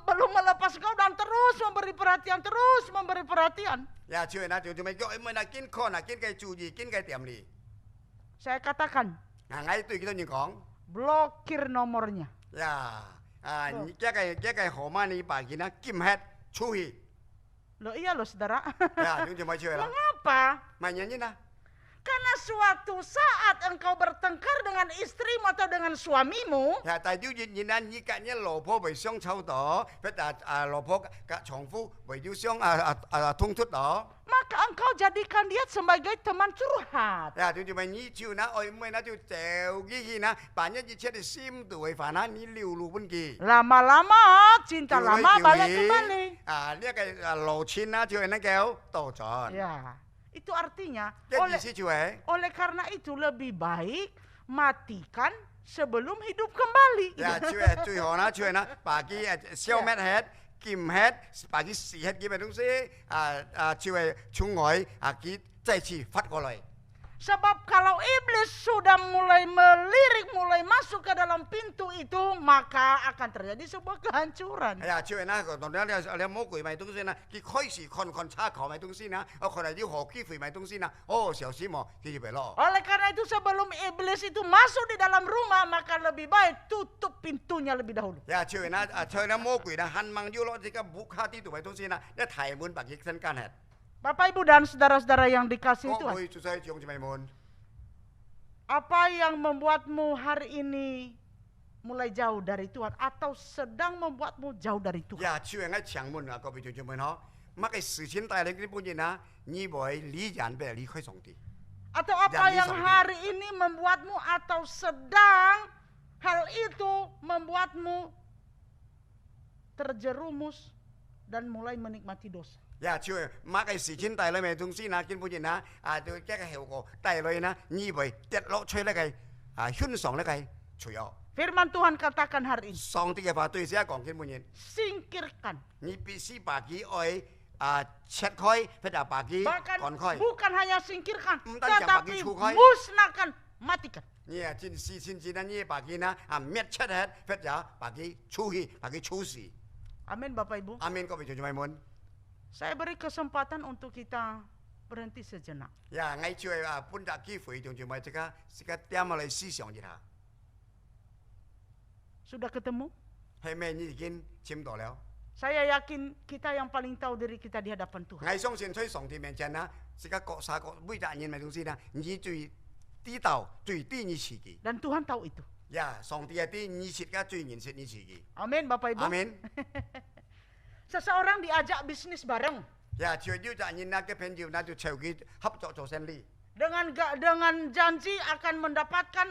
[SPEAKER 5] belum melepas kau dan terus memberi perhatian, terus memberi perhatian.
[SPEAKER 4] 呀，朝人啊，做咩？叫咩啦？見看啊，見佢注意，見佢點哩？
[SPEAKER 5] Saya katakan,
[SPEAKER 4] 我對幾多人講？
[SPEAKER 5] blokir nomornya.
[SPEAKER 4] 呀，你一個號碼你把佢呢禁hết出去。
[SPEAKER 5] Loh iya loh saudara.
[SPEAKER 4] 呀，做咩朝啦？
[SPEAKER 5] Mengapa?
[SPEAKER 4] 咪人啊？
[SPEAKER 5] Karena suatu saat engkau bertengkar dengan istrimu atau dengan suamimu,
[SPEAKER 4] 但係要然然依家呢老婆為相抽到，不但老婆嘅丈夫為要相通出到，
[SPEAKER 5] maka engkau jadikan dia sebagai teman curhat.
[SPEAKER 4] 呀，就咪你照那愛妹那就就依件啦，扮一熱切嘅心度為煩啦，你撩路本記。
[SPEAKER 5] Lama-lama cinta lama balik kembali.
[SPEAKER 4] 呢一個路錢啦，就係那叫倒轉。
[SPEAKER 5] Ya, itu artinya
[SPEAKER 4] 嘅意思就係，
[SPEAKER 5] oleh karena itu lebih baik matikan sebelum hidup kembali.
[SPEAKER 4] 呀，就係最好啦，就係啦，把佢消滅hết。 kiếm hết,把cái xì hết cái東西, chiều chung ngồi, cái giải trí phát qua lại.
[SPEAKER 5] Sebab kalau iblis sudah mulai melirik, mulai masuk ke dalam pintu itu, maka akan terjadi sebuah kehancuran.
[SPEAKER 4] Ya, chiều na, còn đó là魔鬼買東西啦，佢開始看查考買東西啦，可能要學機會買東西啦，小心哦，佢就別咯。
[SPEAKER 5] Oleh karena itu sebelum iblis itu masuk di dalam rumah, maka lebih baik tutup pintunya lebih dahulu.
[SPEAKER 4] Ya, chiều na,魔鬼啦，恨mang要攞呢個buka啲度買東西啦，一提門把佢身間hết.
[SPEAKER 5] Bapak Ibu dan saudara-saudara yang dikasihi Tuhan, apa yang membuatmu hari ini mulai jauh dari Tuhan atau sedang membuatmu jauh dari Tuhan?
[SPEAKER 4] Ya, chiều ngay chẳng muốn là có bị cho mình họ, mà cái sự chiến tài lên cái buồn gì na, như vậy lý giản về lý khai song ti.
[SPEAKER 5] Atau apa yang hari ini membuatmu atau sedang hal itu membuatmu terjerumus dan mulai menikmati dosa?
[SPEAKER 4] Ya, chiều mà cái sự chiến tài lên mấy东西na, cái buồn gì na, tôi cái hiệu quả tài lên na, như vậy tiết lộ chơi lại cái, huynh song lại cái, chủ yếu.
[SPEAKER 5] Firman Tuhan katakan hari ini,
[SPEAKER 4] Song tiga batu saya còn cái buồn gì,
[SPEAKER 5] singkirkan.
[SPEAKER 4] như bisi bagi oi, chat khoi, phải là bagi còn khoi.
[SPEAKER 5] Bukan hanya singkirkan,
[SPEAKER 4] Bukan yang
[SPEAKER 5] tetapi
[SPEAKER 4] bagi chukai.
[SPEAKER 5] musnahkan, matikan.
[SPEAKER 4] Như chính si na như bagi na, miết chat hết, phải là bagi chu hi, bagi chu si.
[SPEAKER 5] Amin Bapak Ibu.
[SPEAKER 4] Amin kau betul cuma mun.
[SPEAKER 5] Saya beri kesempatan untuk kita berhenti sejenak.
[SPEAKER 4] Ya, ngay chiều pun đã kỹ phơi trong cuma jika tiap malai si siang je ha.
[SPEAKER 5] Sudah ketemu?
[SPEAKER 4] Hai mẹ ni begin chiếm到了.
[SPEAKER 5] Saya yakin kita yang paling tahu diri kita di hadapan Tuhan.
[SPEAKER 4] Ngay song xin吹上帝面前啦，jika kau sa每大人買東西啦，你最知道最低你自己。
[SPEAKER 5] Dan Tuhan tahu itu.
[SPEAKER 4] Ya, 上帝係啲你自己最認識你自己。
[SPEAKER 5] Amin Bapak Ibu.
[SPEAKER 4] Amin.
[SPEAKER 5] Seseorang diajak bisnis bareng.
[SPEAKER 4] Ya, chiều yêu đại nhân na cái朋友那就籌佢合作做生意。
[SPEAKER 5] Dengan janji akan mendapatkan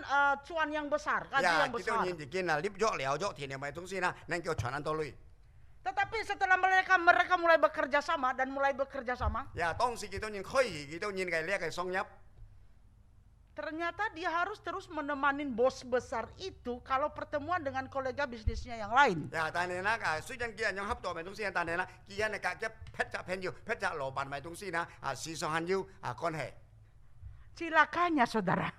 [SPEAKER 5] cuan yang besar, gaji
[SPEAKER 4] Ya,
[SPEAKER 5] yang
[SPEAKER 4] kita
[SPEAKER 5] besar.
[SPEAKER 4] nhìn begin là lip jok liao jok thì買東西啦，能夠傳安到lui.
[SPEAKER 5] Tetapi setelah mereka mulai bekerja sama dan mulai bekerja sama,
[SPEAKER 4] Ya, 當時kita nhìn khơi kita nhìn cái lẽ cái song nhập.
[SPEAKER 5] ternyata dia harus terus menemani bos besar itu kalau pertemuan dengan kolega bisnisnya yang lain.
[SPEAKER 4] Ya, 但係啦，雖然幾人用合作買東西，但係啦，幾人係隔一劈隻朋友，劈隻老闆買東西啦，時常還要關係。
[SPEAKER 5] Cilakanya saudara,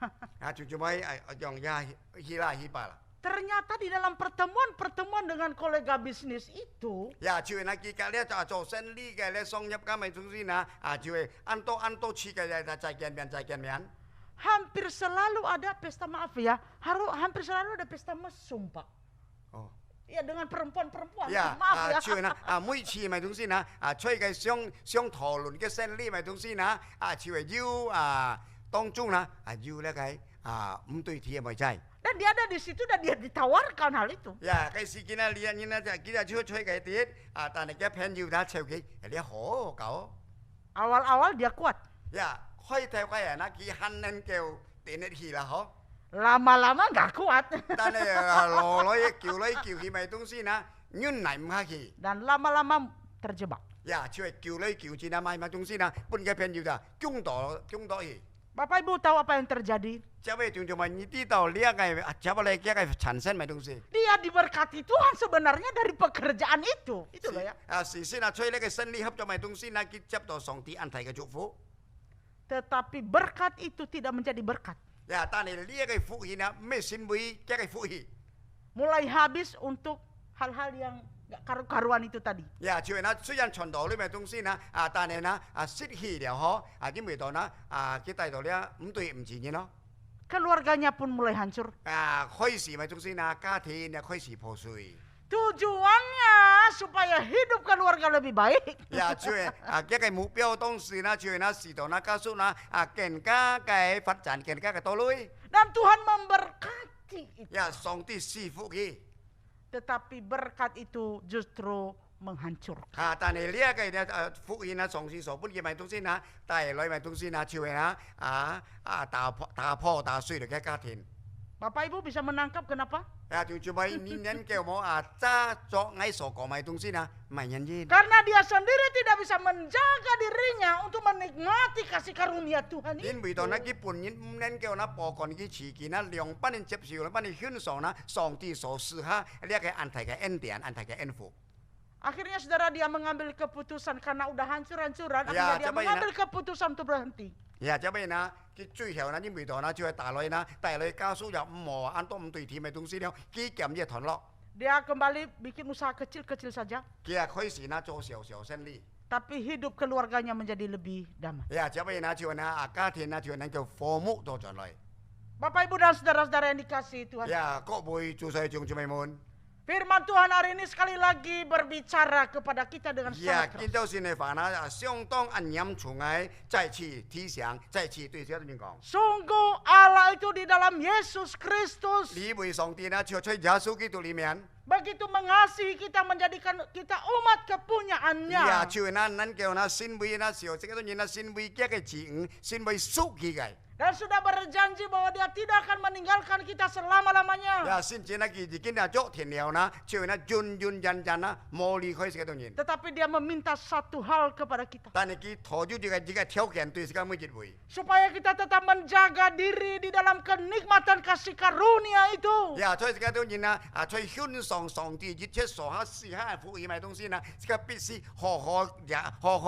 [SPEAKER 4] 就做咩用呀希拉希巴啦。
[SPEAKER 5] Ternyata di dalam pertemuan dengan kolega bisnis itu,
[SPEAKER 4] 呀，就那几个咧做生意嘅咧，商业家咪中先啊，就係按多次嘅再見面。
[SPEAKER 5] hampir selalu ada pesta maaf ya, hampir selalu ada pesta mesum Pak.
[SPEAKER 4] 哦，
[SPEAKER 5] Ya dengan perempuan-perempuan,
[SPEAKER 4] 呀，
[SPEAKER 5] maaf ya.
[SPEAKER 4] 就那每次咪中先啊，出嘅想討論嘅生意咪中先啊，就係要當中啦，要咧嘅唔對題咪真。
[SPEAKER 5] Dan dia ada di situ dan dia ditawarkan hal itu.
[SPEAKER 4] 呀，嘅事件啊，你就kita吹嘅啲但係嘅朋友他抽佢，你好搞。
[SPEAKER 5] Awal-awal dia kuat.
[SPEAKER 4] 呀，開頭嘅人啊，佢肯能夠頂得起啦，嗬。
[SPEAKER 5] Lama-lama nggak kuat.
[SPEAKER 4] 但係落來叫去咪東西啦，原來唔客氣。
[SPEAKER 5] Dan lama-lama terjebak.
[SPEAKER 4] 呀，就係叫來叫去啦，買東西啦，半嘅朋友就中多去。
[SPEAKER 5] Bapak Ibu tahu apa yang terjadi?
[SPEAKER 4] 這位仲咪呢啲度呢一個，這個嚟嘅產生咪東西。
[SPEAKER 5] Dia diberkati Tuhan sebenarnya dari pekerjaan itu. Itu loh ya.
[SPEAKER 4] 事先吹呢個生意合作咪東西啦，結執到上帝安提嘅祝福。
[SPEAKER 5] Tetapi berkat itu tidak menjadi berkat.
[SPEAKER 4] 呀，但係呢一個福氣啊，咩先會嘅福氣？
[SPEAKER 5] Mulai habis untuk hal-hal yang gak karu-karuan itu tadi.
[SPEAKER 4] 呀，就係嗱，雖然傳道呢咪東西啦，但係嗱失去了嗬，啲味道嗱佢帶到咧唔對唔自然咯。
[SPEAKER 5] Keluarganya pun mulai hancur.
[SPEAKER 4] 開始咪東西啦，家庭又開始破碎。
[SPEAKER 5] Tujuannya supaya hidup keluarga lebih baik.
[SPEAKER 4] 呀，就係一個目標當時啦，就係嗱時代嗱加速啦，更加嘅發展，更加嘅多類。
[SPEAKER 5] Dan Tuhan memberkati itu.
[SPEAKER 4] 呀，上帝賜福嘅。
[SPEAKER 5] Tetapi berkat itu justru menghancurkan.
[SPEAKER 4] 但係呢一個咧福音啊，上次所本嘅咪東西啦，帶來咪東西啦，就係啦打破打碎嘅家庭。
[SPEAKER 5] Bapak Ibu bisa menangkap kenapa?
[SPEAKER 4] 就做咪年叫我揸作藝所講咪東西啦，咪人啫。
[SPEAKER 5] Karena dia sendiri tidak bisa menjaga dirinya untuk menikmati kasih karunia Tuhan
[SPEAKER 4] 因為
[SPEAKER 5] itu.
[SPEAKER 4] 到那基本人叫那報告嘅事件啦，兩班人接受啦，班人享受啦，上帝所賜下呢一個安提嘅恩典，安提嘅恩福。
[SPEAKER 5] Akhirnya saudara dia mengambil keputusan karena udah hancur-hancuran.
[SPEAKER 4] Ya,
[SPEAKER 5] Akhirnya dia
[SPEAKER 4] coba ini,
[SPEAKER 5] mengambil keputusan untuk berhenti.
[SPEAKER 4] 呀，這邊啦，佢最後啦，因為到啦，就係大女啦，大女家屬又唔和，按多唔對甜嘅東西了，佢減嘢團落，
[SPEAKER 5] Dia kembali bikin usaha kecil-kecil saja.
[SPEAKER 4] 佢係開始啦做小生意。
[SPEAKER 5] Tapi hidup keluarganya menjadi lebih damai.
[SPEAKER 4] 呀，這邊啦就係啦，家庭啦就係能夠和睦到進來。
[SPEAKER 5] Bapak Ibu dan saudara-saudara yang dikasihi Tuhan.
[SPEAKER 4] 呀，各位做細眾姊妹們，
[SPEAKER 5] Firman Tuhan hari ini sekali lagi berbicara kepada kita dengan
[SPEAKER 4] 呀，
[SPEAKER 5] sangat
[SPEAKER 4] 見
[SPEAKER 5] keras.
[SPEAKER 4] 到先嚟煩啦，相當暗飲從藝，再次提醒，再次對這人講。
[SPEAKER 5] Sungguh Allah itu di dalam Yesus Kristus
[SPEAKER 4] 呢位上帝呢，就在耶穌基督裡面，
[SPEAKER 5] begitu mengasihi kita, menjadikan kita umat
[SPEAKER 4] 呀，
[SPEAKER 5] kepunyaannya.
[SPEAKER 4] 就係能叫那先為那時候，這個人那先為嘅子女，先為屬佢嘅。
[SPEAKER 5] Dan sudah berjanji bahwa dia tidak akan meninggalkan kita selama-lamanya.
[SPEAKER 4] 呀，先至那佢已經啊作田了啦，就係那遠啦，冇離開這個人。
[SPEAKER 5] Tetapi dia meminta satu hal kepada kita.
[SPEAKER 4] 但係佢拖住這個條件對這個每一位。
[SPEAKER 5] Supaya kita tetap menjaga diri di dalam kenikmatan kasih karunia itu.
[SPEAKER 4] 呀，所以這個人啊，在享受上帝一切所下施下福音嘅東西呢，這個必須好好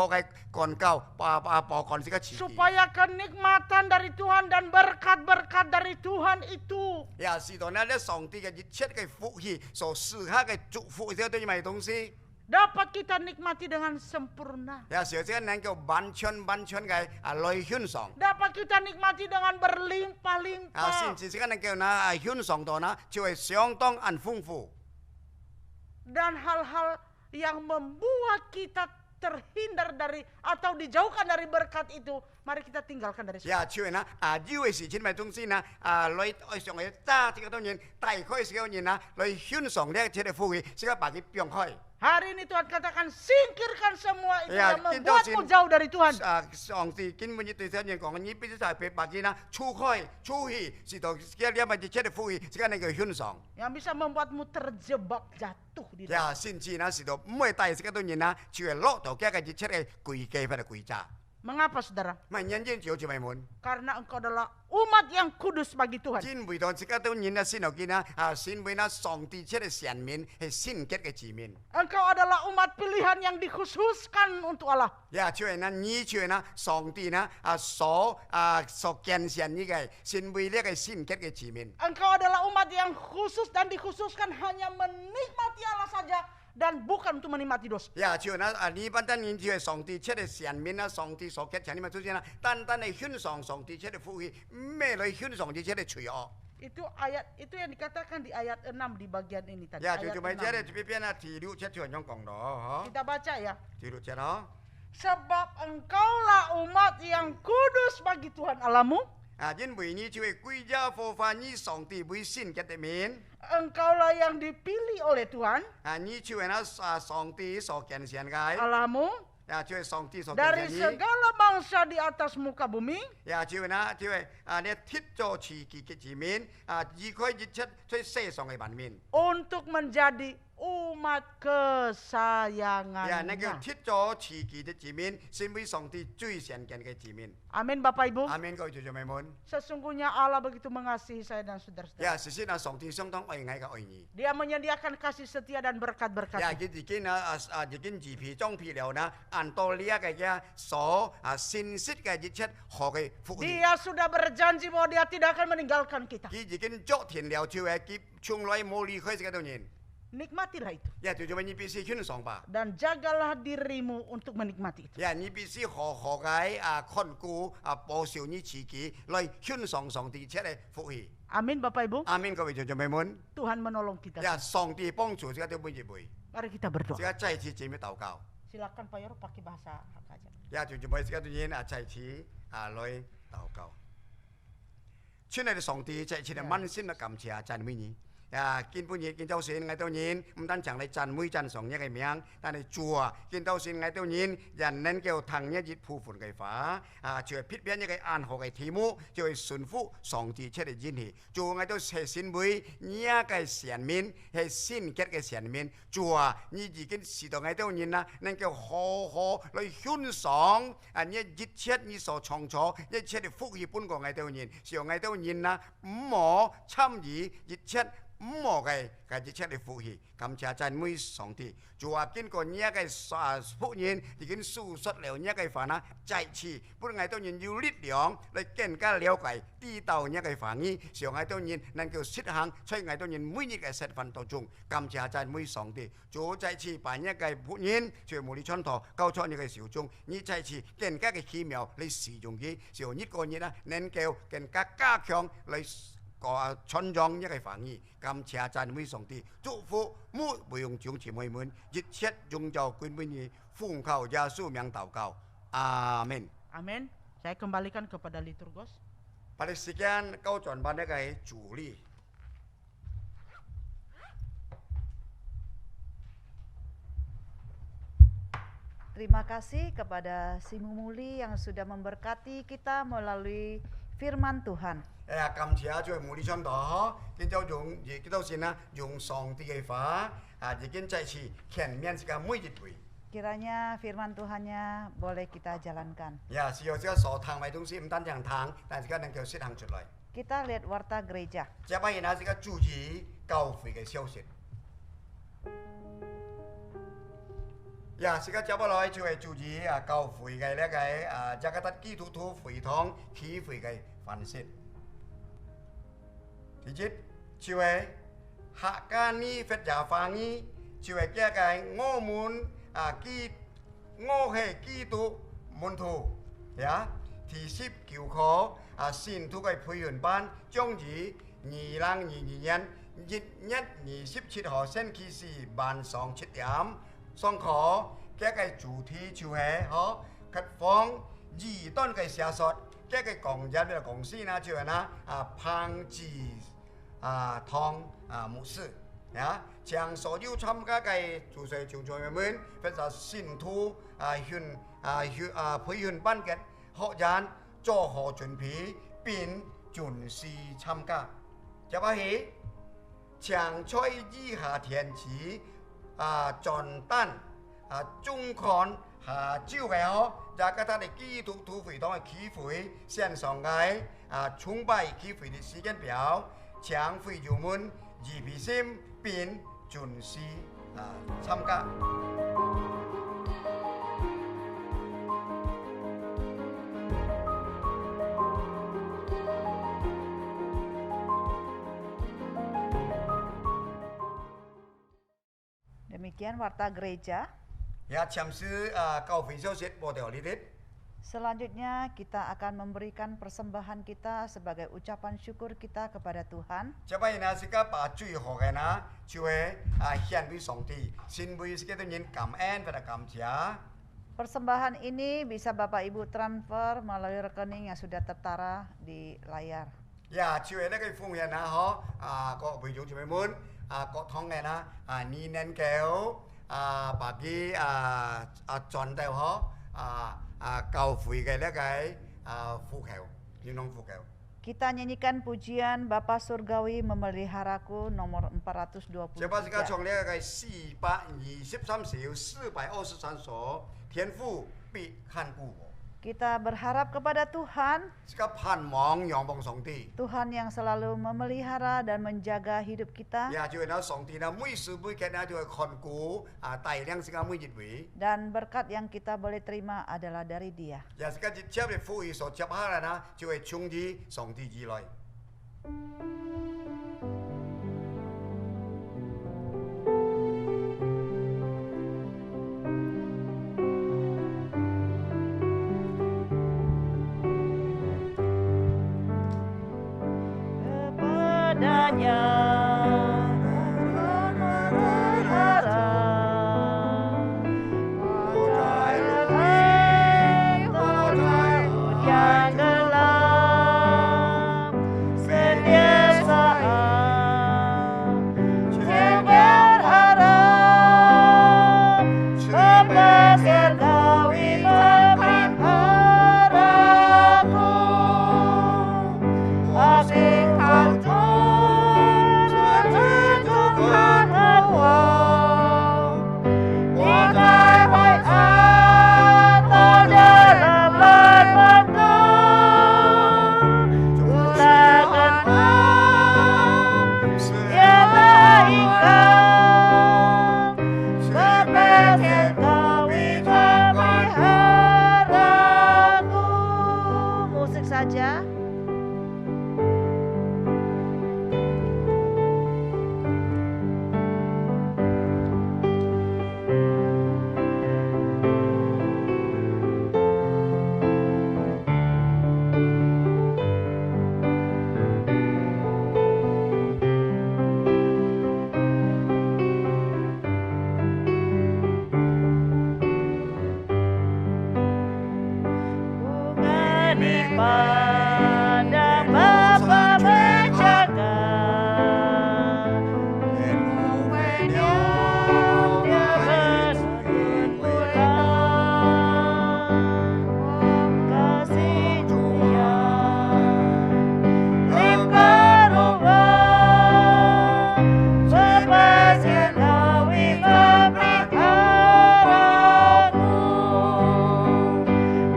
[SPEAKER 4] 嘅幹教，報幹這個詞。
[SPEAKER 5] Supaya kenikmatan dari Tuhan dan berkat-berkat dari Tuhan itu
[SPEAKER 4] 呀，是到呢，上帝嘅一切嘅福氣所施下嘅祝福，這個對嘅東西。
[SPEAKER 5] dapat kita nikmati dengan sempurna.
[SPEAKER 4] 呀，時候這個能夠完全嘅來享受。
[SPEAKER 5] Dapat kita nikmati dengan
[SPEAKER 4] 先
[SPEAKER 5] berlimpah-limpah.
[SPEAKER 4] 至這個能夠呢享受到呢，就係相當豐富。
[SPEAKER 5] Dan hal-hal yang membuat kita terhindar dari atau dijauhkan dari berkat itu, mari kita tinggalkan dari situ.
[SPEAKER 4] 呀，就係呢要嘅事情咪東西呢來上嚟揸這個當然，大開這個人呢來享受呢一切嘅福氣，這個把佢變開。
[SPEAKER 5] Hari ini Tuhan katakan singkirkan semua itu
[SPEAKER 4] Ya,
[SPEAKER 5] yang
[SPEAKER 4] kita
[SPEAKER 5] membuatmu
[SPEAKER 4] sin-
[SPEAKER 5] jauh dari Tuhan.
[SPEAKER 4] 上帝根本就對這人講，你必須係俾把佢呢除開、除去，是到這個咪一切嘅福氣，這個能夠享受。
[SPEAKER 5] Yang bisa membuatmu terjebak jatuh di dalam.
[SPEAKER 4] 呀，甚至呢是到唔會帶這個當然呢，就係落到這個一切嘅詭計或者詭詐。
[SPEAKER 5] Mengapa saudara?
[SPEAKER 4] 咪人因照住咪門。
[SPEAKER 5] Karena engkau adalah umat yang kudus bagi Tuhan.
[SPEAKER 4] 真會當自家都認啊先頭見啊先會那上帝出嚟神面係先結嘅字面。
[SPEAKER 5] Engkau adalah umat pilihan yang dikhususkan untuk Allah.
[SPEAKER 4] 呀，就係那你就係那上帝那所見神呢個先會呢個先結嘅字面。
[SPEAKER 5] Engkau adalah umat yang khusus dan dikhususkan hanya menikmati Allah saja dan bukan untuk menikmati dosa.
[SPEAKER 4] 呀，就係那你不單然就係上帝出嚟神面啊，上帝所結神呢嘛，就係那單單係獻上上帝出嚟福氣，咩嚟獻上帝出嚟除惡。
[SPEAKER 5] Itu yang dikatakan di ayat 6 di bagian ini tadi.
[SPEAKER 4] 呀，
[SPEAKER 5] Ayat
[SPEAKER 4] 就咪即係
[SPEAKER 5] 6.
[SPEAKER 4] 呢邊啊，第六節就係咁講咯，
[SPEAKER 5] Kita baca ya.
[SPEAKER 4] 第六節嗬。
[SPEAKER 5] Sebab engkaulah umat yang kudus bagi Tuhan Allahmu.
[SPEAKER 4] 因為你就係歸家火化你上帝會先結嘅面。
[SPEAKER 5] Engkaulah yang dipilih oleh Tuhan
[SPEAKER 4] 你就係那上帝所見神嘅。
[SPEAKER 5] Allahmu
[SPEAKER 4] 就係上帝所見
[SPEAKER 5] dari
[SPEAKER 4] 神。
[SPEAKER 5] segala bangsa di atas muka bumi.
[SPEAKER 4] 就係那就係你鐵咗慈記嘅字面，移開日出在世上嘅版面。
[SPEAKER 5] Untuk menjadi umat
[SPEAKER 4] 那個
[SPEAKER 5] kesayangannya.
[SPEAKER 4] 鐵咗慈記嘅字面，先為上帝最常見嘅字面。
[SPEAKER 5] Amin Bapak Ibu.
[SPEAKER 4] 阿們各位弟兄妹們，
[SPEAKER 5] Sesungguhnya Allah begitu mengasihi saya dan saudara-saudara.
[SPEAKER 4] 事實上帝相當愛愛嘅愛你。
[SPEAKER 5] Dia menyediakan kasih setia dan berkat-berkat.
[SPEAKER 4] 佢自己已經預備裝備了呢，按道理嘅所信息嘅日出學嘅福氣。
[SPEAKER 5] Dia sudah berjanji bahwa dia tidak akan meninggalkan kita.
[SPEAKER 4] 佢已經作田了，就係佢從來冇離開呢個人。
[SPEAKER 5] Nikmatilah itu.
[SPEAKER 4] 就做咩？你必須獻上吧。
[SPEAKER 5] Dan jagalah dirimu untuk menikmati itu.
[SPEAKER 4] 你必須好嘅看顧保守你自己，來獻上上帝出嚟福氣。
[SPEAKER 5] Amin Bapak Ibu.
[SPEAKER 4] 阿們各位弟兄妹們，
[SPEAKER 5] Tuhan menolong kita.
[SPEAKER 4] 上帝幫助呢個每一位，
[SPEAKER 5] Mari kita berdoa.
[SPEAKER 4] 呢個再次節目禱告。
[SPEAKER 5] Silakan Pak Yoro pakai bahasa Hak aja.
[SPEAKER 4] 就做咩？呢個人再次來禱告。親愛的上帝，再次滿心嘅感謝讚美你。 見本日見到神愛到人，唔單淨係讚美讚頌一個名，但係主見到神愛到人，人能夠聽一日普遍嘅話，就係撇邊一個暗號嘅題目，就係順服上帝出嚟演戲。主愛到係神會呢一個神面係先結嘅神面，主你已經時代愛到人啦，能夠好好來欣賞呢一切你所創造一切嘅福氣本國愛到人，上愛到人啦，唔好參與一切。 唔好嘅一切嘅福氣，感謝讚美上帝。主經過呢一個福音，已經訴說了呢一個話啦，再次本愛到人有力量嚟更加了解知道呢一個話語，上愛到人能夠實行，在愛到人每日嘅實踐當中，感謝讚美上帝。主再次把呢一個福音，在無理傳道交出呢個小眾，你再次更加嘅奇妙嚟使用佢，讓呢個人啊能夠更加加強嚟。 傳揚一個話語，感謝讚美上帝，祝福每位弟兄姊妹們，一切宗教歸俾你，奉靠耶穌名禱告，阿門。
[SPEAKER 5] Amin. Saya kembalikan kepada liturgos.
[SPEAKER 4] Pada sekian kau tuan pada kay Juli.
[SPEAKER 3] Terima kasih kepada si Mumuli yang sudah memberkati kita melalui firman Tuhan.
[SPEAKER 4] 感謝在無理傳道，見到見到先啦，用上帝嘅話，已經再次見面時間每一位。
[SPEAKER 3] Kiranya firman Tuhannya boleh kita jalankan.
[SPEAKER 4] 是有這所談嘅東西唔單止談，但係而家能夠實行出來。
[SPEAKER 3] Kita lihat warta gereja.
[SPEAKER 4] 這把現在係個注意教會嘅消息。是個接落來就係注意教會嘅呢個加格達基督徒會堂起會嘅範式。 第一就係客家呢佛教法語，就係叫嘅我們我係基督門徒呀。第十九課信徒嘅培訓班將於2022年1月27號星期四晚上7點上課。嘅主題就係釋放異端嘅邪術。嘅講人嘅講師呢就係彭志湯牧師呀，將所有參加嘅主席弟兄們，或者信徒培訓班嘅學員做好準備並準時參加。接下去，將在以下天氣轉單中看下朝嘅大家睇嚟基督徒會堂嘅聚會線上嘅崇拜聚會嘅時間表，請會友們預備心並準時參加。
[SPEAKER 3] Demikian warta gereja.
[SPEAKER 4] Ya, chamsi kau video set model ini.
[SPEAKER 3] Selanjutnya kita akan memberikan persembahan kita sebagai ucapan syukur kita kepada Tuhan.
[SPEAKER 4] Coba ini sika baju hokena, cuy hian bi songti, sin bi sika tu nyin kamen pada kamcia.
[SPEAKER 3] Persembahan ini bisa Bapak Ibu transfer melalui rekening yang sudah tertara di layar.
[SPEAKER 4] Ya, cuy ini kai fung ya na ho, kok video cuy mun, kok thong ya na, ni nen keo, bagi John Teo ho, kau fui kai le kai, fu keo, ni nong fu keo.
[SPEAKER 3] Kita nyanyikan pujian Bapa Surgawi Memeliharaku nomor 423.
[SPEAKER 4] Coba sekarang cong le kai 423首423首，天父必看顾我。
[SPEAKER 3] Kita berharap kepada Tuhan,
[SPEAKER 4] 这个盼望仰望上帝，
[SPEAKER 3] Tuhan yang selalu memelihara dan menjaga hidup kita,
[SPEAKER 4] 也就係那上帝呢，每時每刻呢就係看顧帶領這個每日會，
[SPEAKER 3] dan berkat yang kita boleh terima adalah dari Dia.
[SPEAKER 4] 也是個接嘅福氣所接下來呢，就係從於上帝而來。
[SPEAKER 3] Kepadanya hujan gelap setiasaan jangan harap Bapa Surgawi memeliharaku asingkan musik saja. Pada Bapa menjaga Dia bersimpulan kasih Dia limpah rumah Bapa Surgawi memeliharaku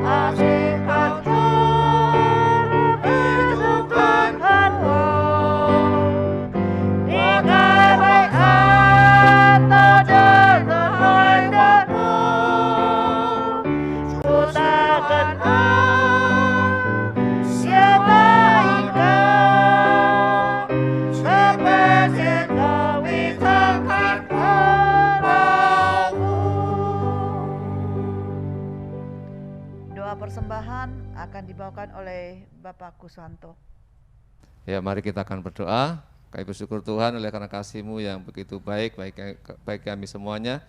[SPEAKER 3] asingkan persembahan akan dibawakan oleh Bapak Kusuhanto.
[SPEAKER 6] Ya, mari kita akan berdoa. Kami bersyukur Tuhan oleh karena kasih-Mu yang begitu baik bagi kami semuanya.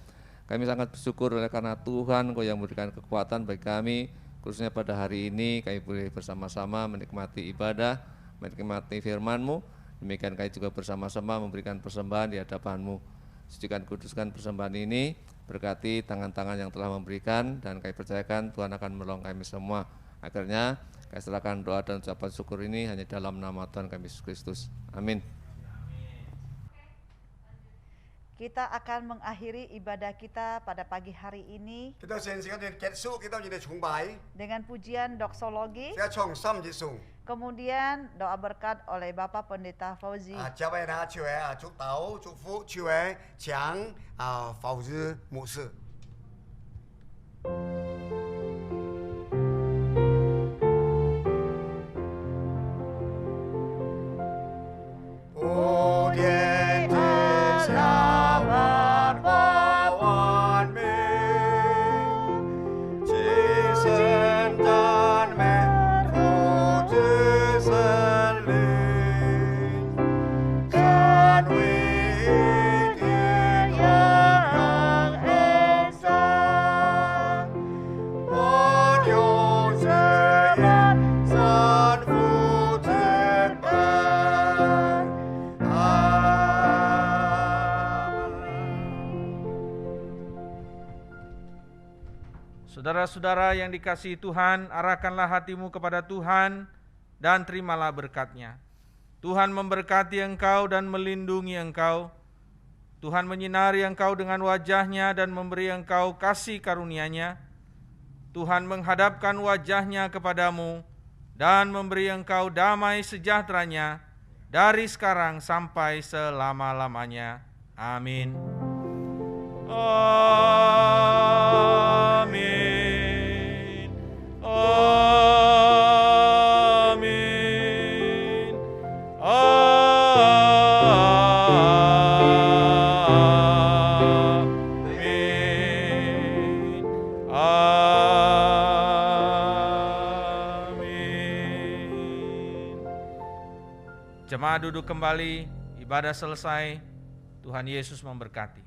[SPEAKER 6] Kami sangat bersyukur oleh karena Tuhan Kau yang memberikan kekuatan bagi kami, khususnya pada hari ini kami boleh bersama-sama menikmati ibadah, menikmati firman-Mu. Demikian kami juga bersama-sama memberikan persembahan di hadapan-Mu. Sucikan kuduskan persembahan ini, berkati tangan-tangan yang telah memberikan, dan kami percayakan Tuhan akan menolong kami semua. Akhirnya kami serahkan doa dan ucapan syukur ini hanya dalam nama Tuhan kami Yesus Kristus. Amin.
[SPEAKER 3] kita akan mengakhiri ibadah kita pada pagi hari ini
[SPEAKER 4] 佢都先時間結束，佢都要嚟崇拜，
[SPEAKER 3] dengan pujian doksologi,
[SPEAKER 4] 而家從心結束。
[SPEAKER 3] kemudian doa berkat oleh Bapak Pendeta Fauzi.
[SPEAKER 4] 這位呢，就係祝禱祝福，就係講否日牧師。普天之下萬法萬民，其身讚美父子神靈，讚為天陽恩上，萬有之源，三父真愛。
[SPEAKER 5] Saudara-saudara yang dikasihi Tuhan, arahkanlah hatimu kepada Tuhan dan terimalah berkat-Nya. Tuhan memberkati engkau dan melindungi engkau. Tuhan menyinari engkau dengan wajah-Nya dan memberi engkau kasih karunia-Nya. Tuhan menghadapkan wajah-Nya kepadamu dan memberi engkau damai sejahtera-Nya dari sekarang sampai selama-lamanya. Amin. Amin. Amin. Amin. Amin. Jemaat duduk kembali, ibadah selesai. Tuhan Yesus memberkati.